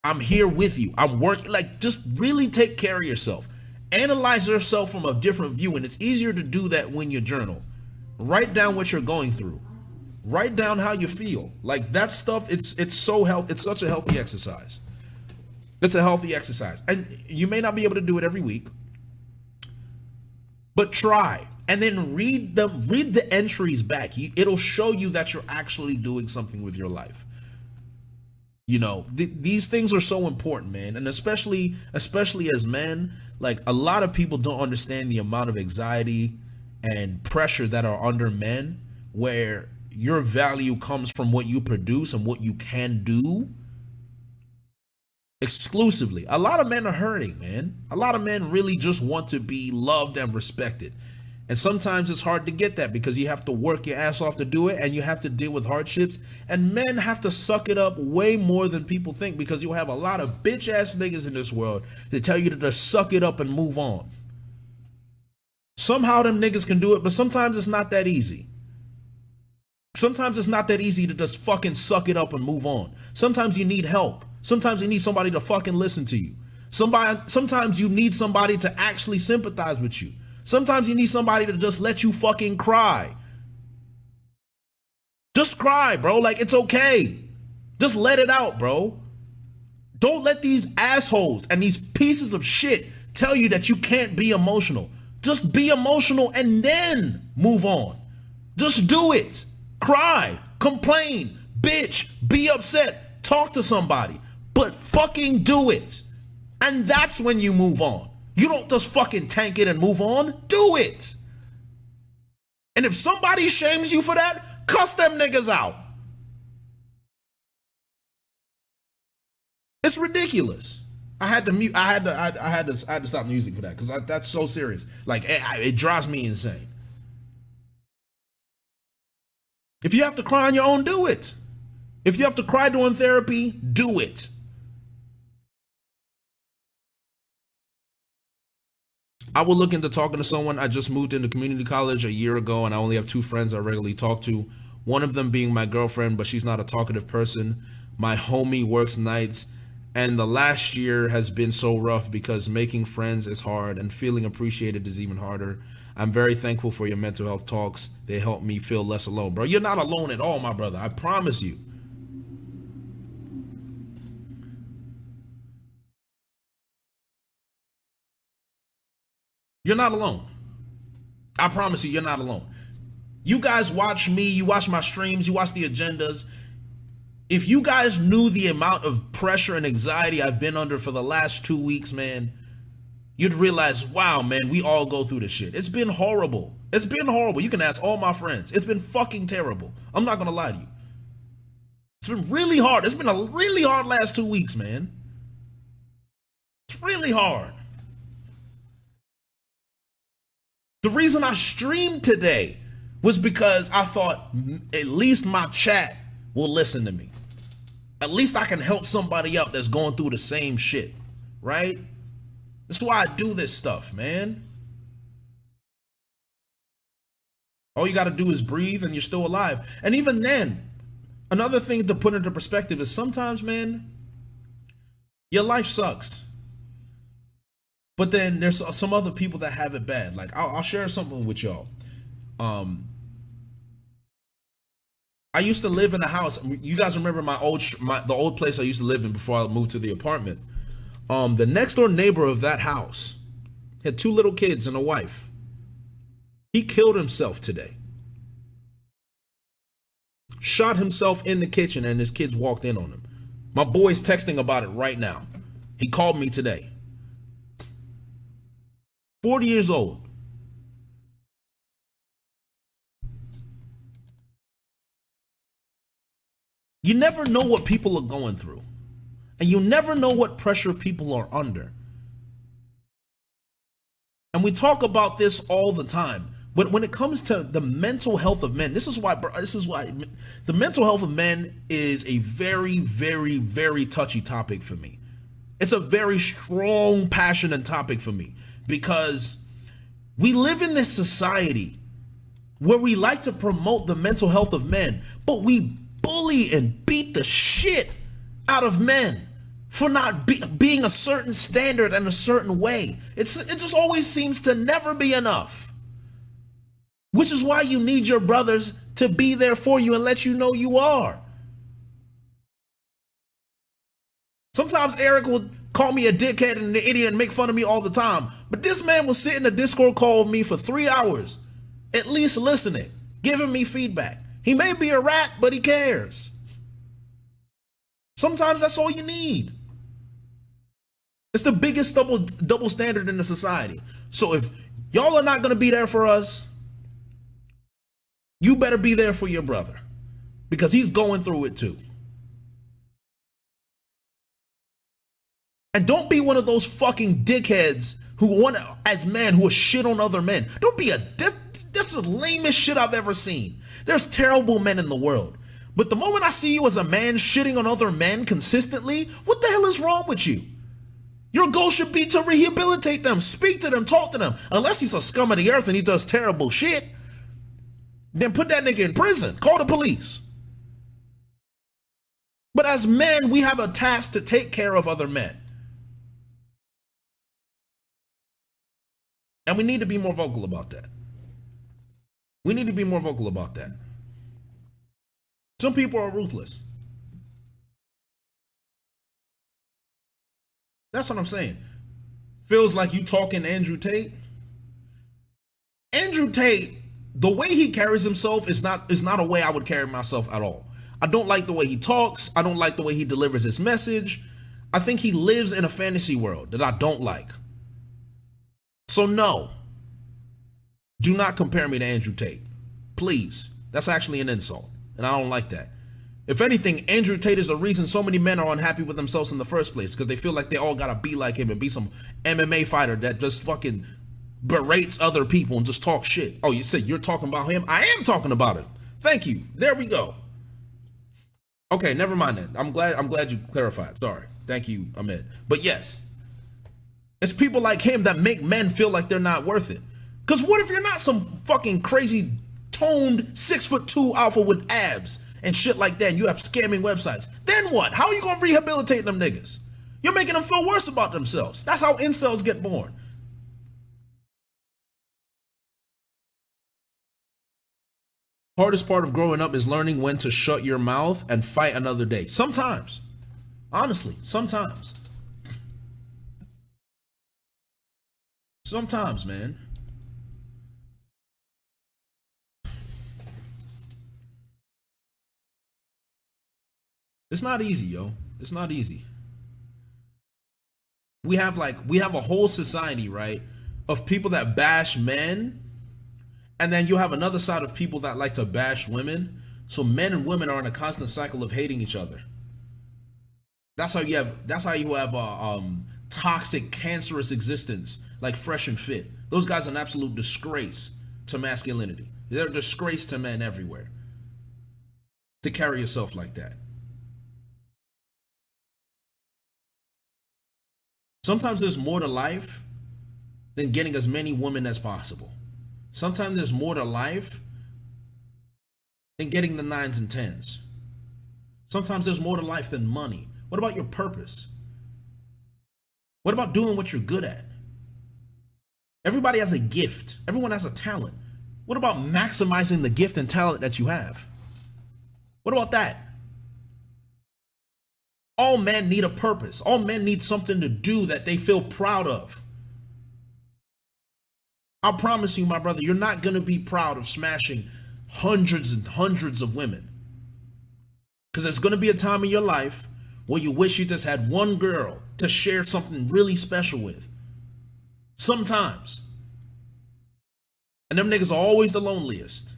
I'm here with you. I'm working. Like, just really take care of yourself. Analyze yourself from a different view. And it's easier to do that when you journal. Write down what you're going through. Write down how you feel. Like, that stuff, it's such a healthy exercise. It's a healthy exercise. And you may not be able to do it every week, but try. And then read the entries back. It'll show you that you're actually doing something with your life. You know, these things are so important, man. And especially as men, like, a lot of people don't understand the amount of anxiety and pressure that are under men, where your value comes from what you produce and what you can do exclusively. A lot of men are hurting, man. A lot of men really just want to be loved and respected. And sometimes it's hard to get that because you have to work your ass off to do it, and you have to deal with hardships. And men have to suck it up way more than people think, because you'll have a lot of bitch ass niggas in this world that tell you to just suck it up and move on. Somehow them niggas can do it, but sometimes it's not that easy. Sometimes it's not that easy to just fucking suck it up and move on. Sometimes you need help. Sometimes you need somebody to fucking listen to you. Sometimes you need somebody to actually sympathize with you. Sometimes you need somebody to just let you fucking cry. Just cry, bro. Like, it's okay. Just let it out, bro. Don't let these assholes and these pieces of shit tell you that you can't be emotional. Just be emotional and then move on. Just do it. Cry, complain, bitch, be upset, talk to somebody, but fucking do it. And that's when you move on. You don't just fucking tank it and move on. Do it. And if somebody shames you for that, cuss them niggas out. It's ridiculous. I had to stop music for that, because that's so serious. Like, it drives me insane. If you have to cry on your own, do it. If you have to cry during therapy, do it. I will look into talking to someone. I just moved into community college a year ago, and I only have two friends I regularly talk to. One of them being my girlfriend, but she's not a talkative person. My homie works nights, and the last year has been so rough because making friends is hard and feeling appreciated is even harder. I'm very thankful for your mental health talks. They help me feel less alone. Bro, you're not alone at all, my brother. I promise you. You're not alone. I promise you, you're not alone. You guys watch me, you watch my streams, you watch the agendas. If you guys knew the amount of pressure and anxiety I've been under for the last 2 weeks, man, you'd realize, wow, man, we all go through this shit. It's been horrible. It's been horrible. You can ask all my friends. It's been fucking terrible. I'm not gonna lie to you. It's been really hard. It's been a really hard last 2 weeks, man. It's really hard. The reason I streamed today was because I thought at least my chat will listen to me. At least I can help somebody out that's going through the same shit, right? That's why I do this stuff, man. All you got to do is breathe and you're still alive. And even then, another thing to put into perspective is sometimes, man, your life sucks. But then there's some other people that have it bad. Like I'll share something with y'all. I used to live in a house. You guys remember the old place I used to live in before I moved to the apartment. The next door neighbor of that house had two little kids and a wife. He killed himself today. Shot himself in the kitchen and his kids walked in on him. My boy's texting about it right now. He called me today. 40 years old. You never know what people are going through. And you never know what pressure people are under. And we talk about this all the time. But when it comes to the mental health of men, this is why the mental health of men is a very, very, very touchy topic for me. It's a very strong, passionate topic for me because we live in this society where we like to promote the mental health of men, but we bully and beat the shit out of men for not being a certain standard and a certain way. It just always seems to never be enough. Which is why you need your brothers to be there for you and let you know you are. Sometimes Eric will call me a dickhead and an idiot and make fun of me all the time. But this man will sit in a Discord call with me for 3 hours, at least listening, giving me feedback. He may be a rat, but he cares. Sometimes that's all you need. It's the biggest double standard in the society. So if y'all are not going to be there for us, you better be there for your brother because he's going through it too. And don't be one of those fucking dickheads who want to, as men, who are shit on other men. Don't be this is the lamest shit I've ever seen. There's terrible men in the world. But the moment I see you as a man shitting on other men consistently, what the hell is wrong with you? Your goal should be to rehabilitate them, speak to them, talk to them. Unless he's a scum of the earth and he does terrible shit, then put that nigga in prison. Call the police. But as men, we have a task to take care of other men. And we need to be more vocal about that. We need to be more vocal about that. Some people are ruthless. That's what I'm saying. Feels like you talking Andrew Tate. Andrew Tate, the way he carries himself is not a way I would carry myself at all. I don't like the way he talks. I don't like the way he delivers his message. I think he lives in a fantasy world that I don't like. So no, do not compare me to Andrew Tate. Please. That's actually an insult. And I don't like that. If anything, Andrew Tate is the reason so many men are unhappy with themselves in the first place, because they feel like they all gotta be like him and be some MMA fighter that just fucking berates other people and just talk shit. Oh, you said you're talking about him? I am talking about him. Thank you. There we go. Okay, never mind that. I'm glad you clarified. Sorry. Thank you, Ahmed. But yes, It's people like him that make men feel like they're not worth it. Because what if you're not some fucking crazy toned 6'2" alpha with abs and shit like that, and you have scamming websites? Then what? How are you gonna rehabilitate them niggas? You're making them feel worse about themselves. That's how incels get born. Hardest part of growing up is learning when to shut your mouth and fight another day. Sometimes. Honestly, sometimes. Sometimes, man. It's not easy, yo. It's not easy. We have a whole society, right, of people that bash men, and then you have another side of people that like to bash women. So men and women are in a constant cycle of hating each other. That's how you have toxic, cancerous existence like Fresh and Fit. Those guys are an absolute disgrace to masculinity. They're a disgrace to men everywhere. To carry yourself like that. Sometimes there's more to life than getting as many women as possible. Sometimes there's more to life than getting the 9s and 10s. Sometimes there's more to life than money. What about your purpose? What about doing what you're good at? Everybody has a gift. Everyone has a talent. What about maximizing the gift and talent that you have? What about that? All men need a purpose. All men need something to do that they feel proud of. I promise you, my brother, you're not going to be proud of smashing hundreds and hundreds of women. Because there's going to be a time in your life where you wish you just had one girl to share something really special with. Sometimes. And them niggas are always the loneliest.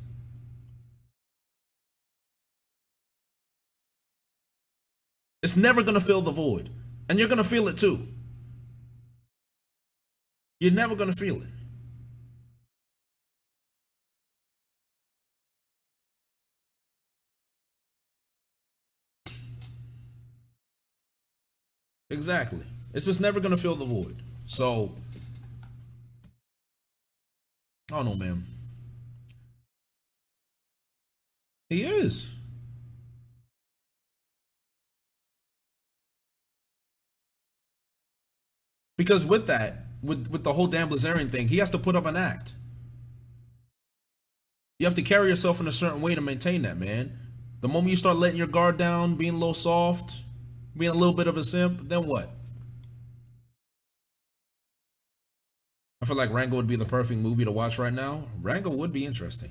It's never going to fill the void. And you're going to feel it too. You're never going to feel it. Exactly. It's just never going to fill the void. So, I don't know, man. He is. Because with that, with the whole Dan Blazarian thing, he has to put up an act. You have to carry yourself in a certain way to maintain that, man. The moment you start letting your guard down, being a little soft, being a little bit of a simp, then what? I feel like Rango would be the perfect movie to watch right now. Rango would be interesting.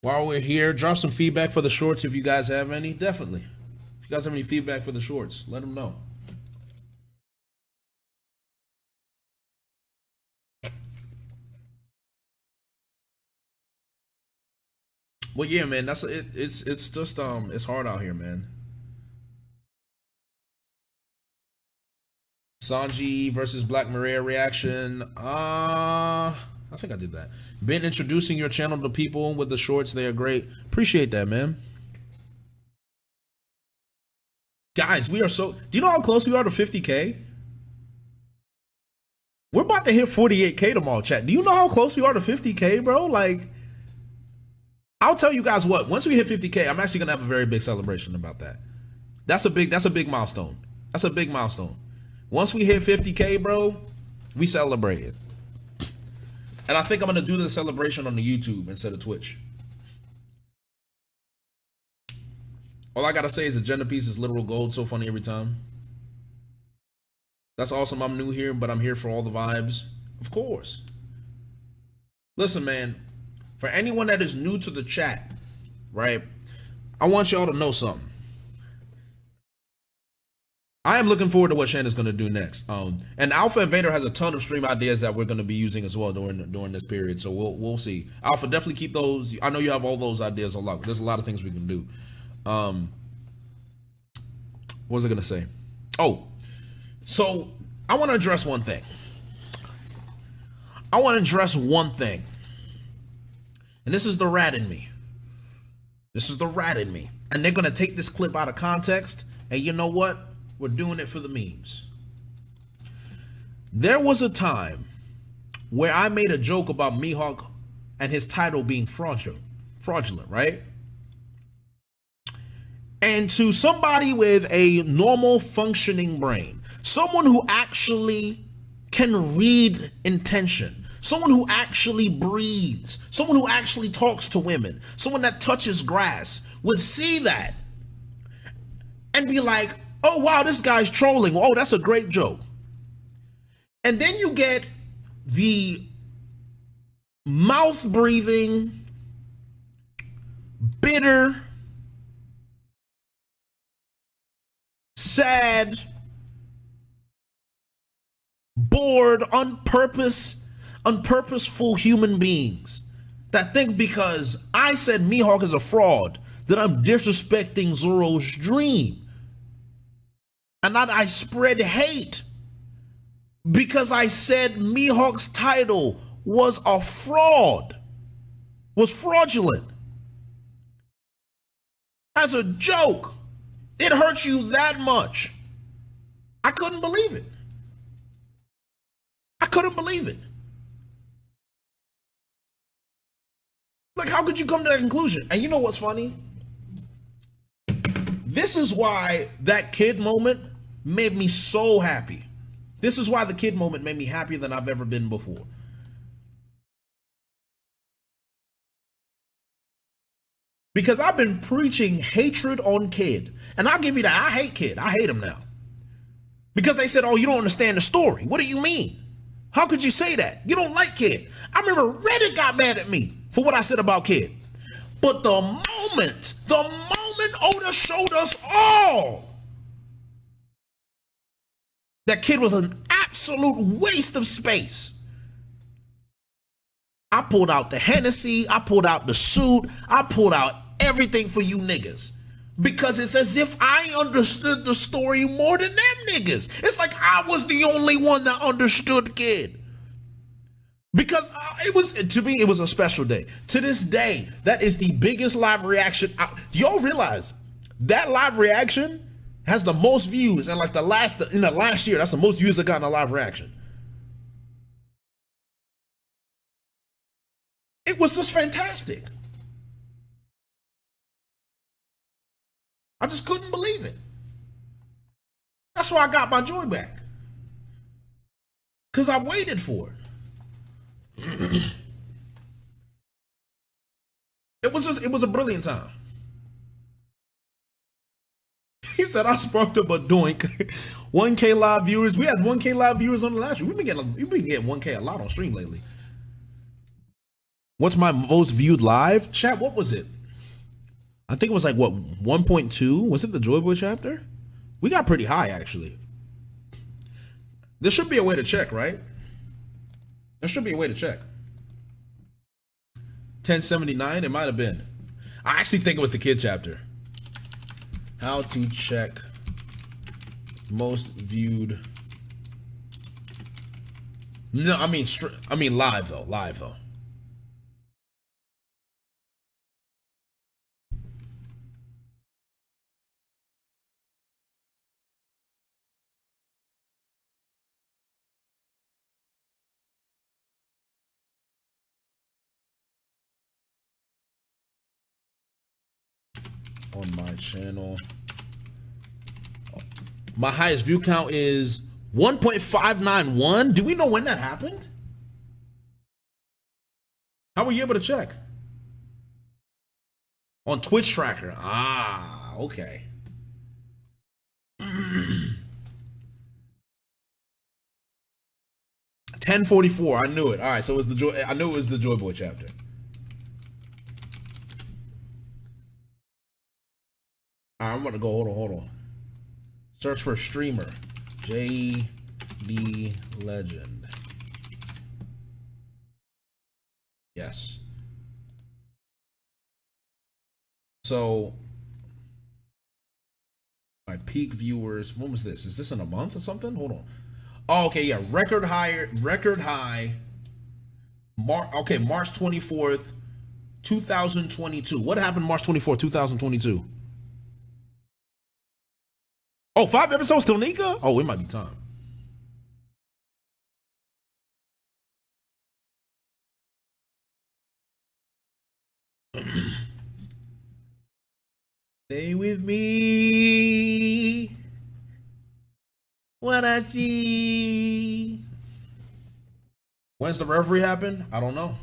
While we're here, drop some feedback for the shorts if you guys have any. Definitely. If you guys have any feedback for the shorts, let them know. Well, yeah, man. That's it. It's just it's hard out here, man. Sanji versus Black Maria reaction. I think I did that. Been introducing your channel to people with the shorts. They are great. Appreciate that, man. Guys, we are so. Do you know how close we are to 50K? We're about to hit 48K tomorrow, chat. Do you know how close we are to 50K, bro? Like, I'll tell you guys what. Once we hit 50K, I'm actually gonna have a very big celebration about that. That's a big milestone. That's a big milestone. Once we hit 50K, bro, we celebrate it. And I think I'm gonna do the celebration on the YouTube instead of Twitch. All I gotta say is Agenda Piece is literal gold. So funny every time. That's awesome. I'm new here, but I'm here for all the vibes. Of course. Listen, man. For anyone that is new to the chat, right? I want y'all to know something. I am looking forward to what Shanna's gonna do next. And Alpha and Vader has a ton of stream ideas that we're gonna be using as well during this period. So we'll see. Alpha, definitely keep those. I know you have all those ideas on lock. There's a lot of things we can do. What was I gonna say? Oh, so I want to address one thing. And this is the rat in me. And they're gonna take this clip out of context. And you know what? We're doing it for the memes. There was a time where I made a joke about Mihawk and his title being fraudulent, right? And to somebody with a normal functioning brain, someone who actually can read intention, someone who actually breathes, someone who actually talks to women, someone that touches grass would see that and be like, oh wow, this guy's trolling. Oh, that's a great joke. And then you get the mouth breathing, bitter, sad, bored, unpurposeful human beings that think because I said Mihawk is a fraud that I'm disrespecting Zoro's dream. And that I spread hate because I said Mihawk's title was a fraud, was fraudulent. As a joke, it hurt you that much. I couldn't believe it. I couldn't believe it. Like, how could you come to that conclusion? And you know what's funny? This is why that kid moment made me so happy. This is why the kid moment made me happier than I've ever been before. Because I've been preaching hatred on Kid. And I'll give you that. I hate Kid. I hate him now. Because they said, oh, you don't understand the story. What do you mean? How could you say that? You don't like Kid. I remember Reddit got mad at me for what I said about Kid. But the moment Oda showed us all that Kid was an absolute waste of space, I pulled out the Hennessy, I pulled out the suit, I pulled out everything for you niggas. Because it's as if I understood the story more than them niggas. It's like I was the only one that understood Kid. Because it was, to me, it was a special day. To this day, that is the biggest live reaction. Y'all realize that live reaction has the most views, and like in the last year, that's the most views I got in a live reaction. It was just fantastic. I just couldn't believe it. That's why I got my joy back. Because I waited for it. It was a brilliant time. He said I sparked up a doink. 1K live viewers. We had 1K live viewers on the last year. We've been getting 1K a lot on stream lately. What's my most viewed live? Chat, what was it? I think it was like, what, 1.2? Was it the Joy Boy chapter? We got pretty high, actually. There should be a way to check, right? There should be a way to check. 1079, it might have been. I actually think it was the Kid chapter. How to check most viewed. No, I mean live though. Live though. On my channel, my highest view count is 1.591. Do we know when that happened? How were you able to check? On Twitch tracker. Ah, okay. 1044. I knew it. All right, so it was the Joy. I knew it was the Joy Boy chapter. All right, I'm about to go. Hold on. Search for streamer. JD Legend. Yes. So my peak viewers. When was this? Is this in a month or something? Hold on. Oh, okay, yeah. Record high. Okay, March 24th, 2022. What happened March 24th, 2022? Oh, 5 episodes till Nika? Oh, it might be time. Stay with me. What I see. When's the referee happen? I don't know.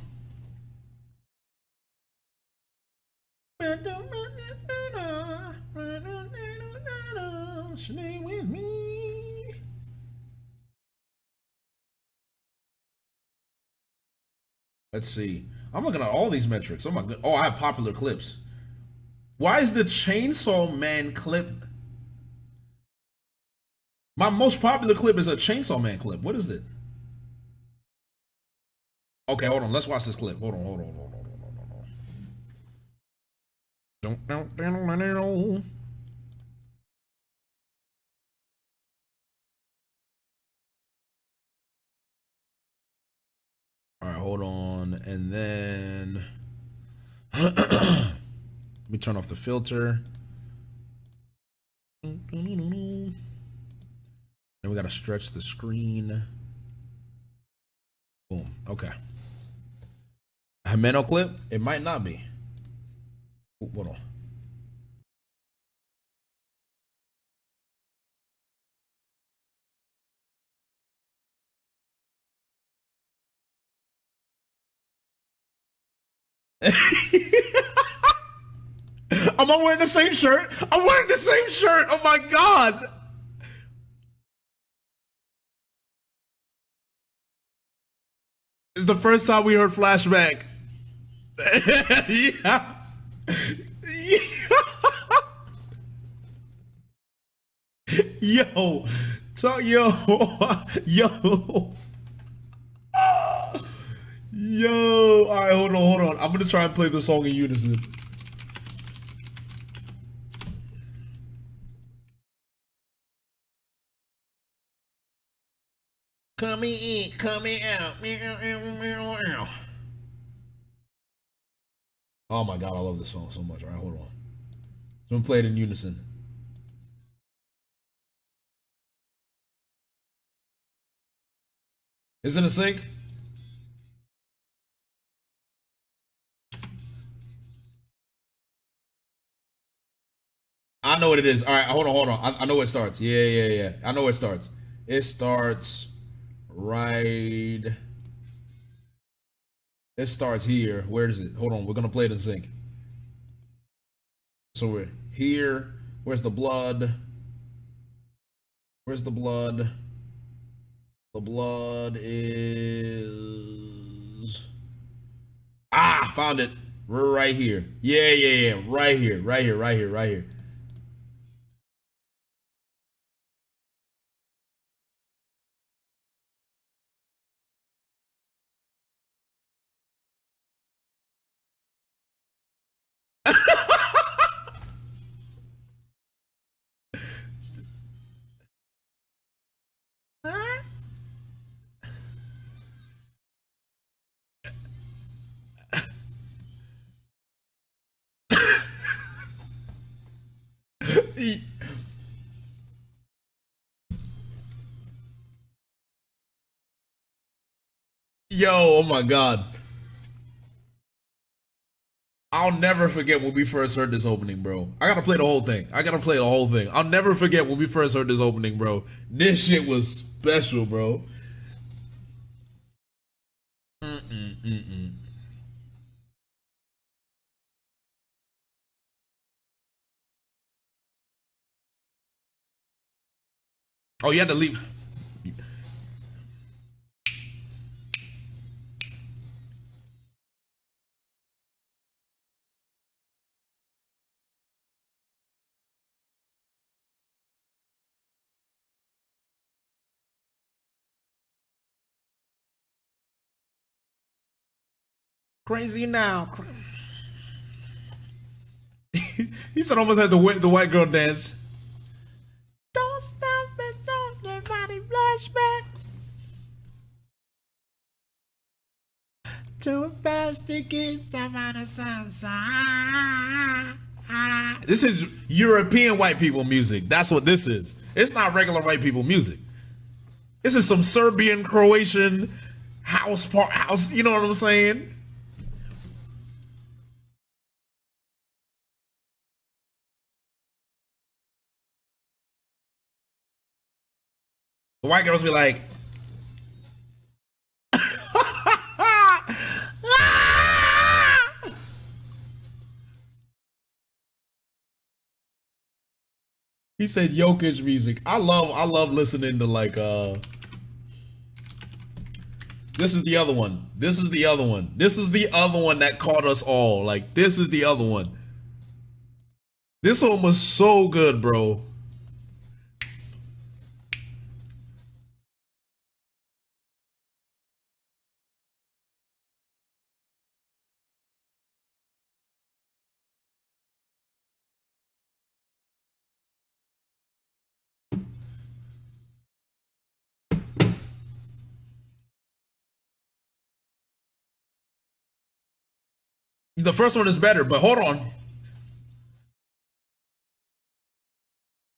Stay with me. Let's see. I'm looking at all these metrics. Oh my god. Oh, I have popular clips. Why is the Chainsaw Man clip? My most popular clip is a Chainsaw Man clip. What is it? Okay, hold on. Let's watch this clip. Hold on. All right, hold on. And then let me turn off the filter. Then we got to stretch the screen. Boom. Okay. A Jimeno clip? It might not be. Ooh, hold on. Am I wearing the same shirt? I'm wearing the same shirt. Oh my god. It's the first time we heard flashback. Yeah. Yo. Talk yo. Yo. Yo. Alright, hold on. I'm gonna try and play the song in unison. Coming in, coming out. Oh my god, I love this song so much. All right, hold on. So I'm gonna play it in unison. Is it in sync? I know what it is. All right, hold on. I know it starts. Yeah. I know it starts. It starts right. It starts here. Where is it? Hold on. We're gonna play it in sync. So we're here. Where's the blood? Where's the blood? The blood is. Ah, found it. We're right here. Yeah. Right here. Yo, oh my god. I'll never forget when we first heard this opening, bro. I gotta play the whole thing. I'll never forget when we first heard this opening, bro. This shit was special, bro. Oh, you had to leave. Crazy now. He said almost had the white girl dance. Don't stop it, don't let body flashback. Too fast to get some out of This is European white people music. That's what this is. It's not regular white people music. This is some Serbian, Croatian house. You know what I'm saying? The white girls be like, he said Jokic music. I love listening to like this is the other one. This is the other one. This is the other one that caught us all. Like, this is the other one. This one was so good, bro. The first one is better, but hold on.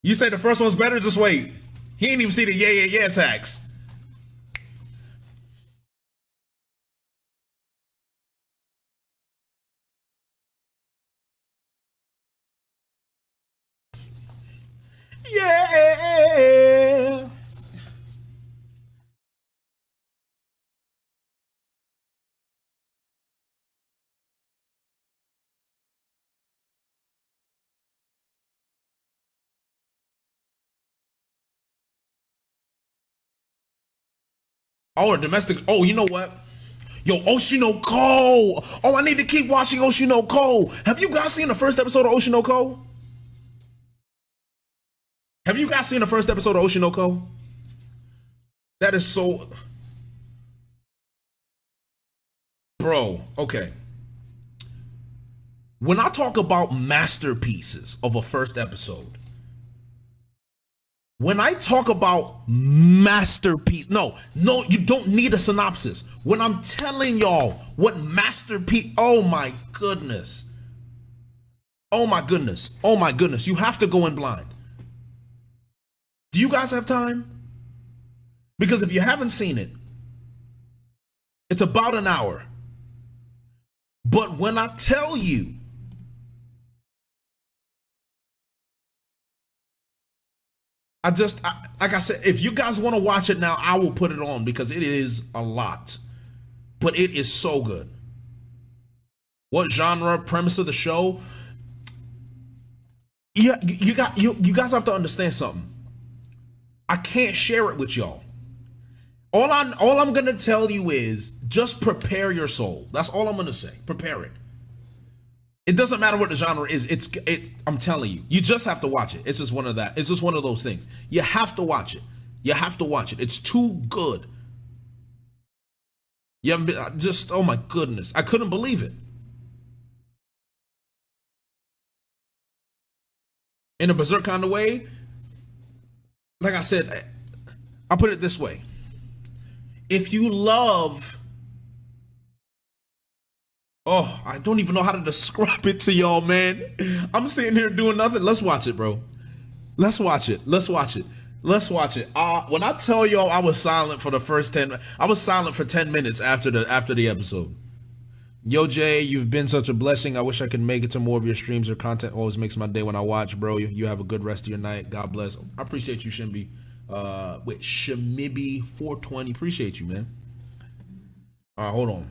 You say the first one's better? Just wait. He ain't even see the yeah tax. Yeah. Oh, a domestic. Oh, you know what? Yo, Oshinoko. Oh, I need to keep watching Oshinoko. Have you guys seen the first episode of Oshinoko? Have you guys seen the first episode of Oshinoko? That is so. Bro, okay. When I talk about masterpieces of a first episode, when I talk about masterpiece, no, you don't need a synopsis. When I'm telling y'all what masterpiece, oh my goodness. Oh my goodness. Oh my goodness. You have to go in blind. Do you guys have time? Because if you haven't seen it, it's about an hour. But when I tell you, like I said, if you guys want to watch it now, I will put it on because it is a lot. But it is so good. What genre, premise of the show? Yeah, you guys have to understand something. I can't share it with y'all. All I'm gonna tell you is just prepare your soul. That's all I'm gonna say. Prepare it. It doesn't matter what the genre is. I'm telling you, you just have to watch it. It's just one of that. It's just one of those things. You have to watch it. You have to watch it. It's too good. You haven't been, just, oh my goodness. I couldn't believe it. In a berserk kind of way, like I said, I'll put it this way. If you love, oh, I don't even know how to describe it to y'all, man. I'm sitting here doing nothing. Let's watch it, bro. Let's watch it. Let's watch it. Let's watch it. When I tell y'all I was silent for the first 10, I was silent for 10 minutes after the episode. Yo, Jay, you've been such a blessing. I wish I could make it to more of your streams or content. Always makes my day when I watch, bro. You have a good rest of your night. God bless. I appreciate you, Shimby. Wait, Shimibi 420. Appreciate you, man. All right, hold on.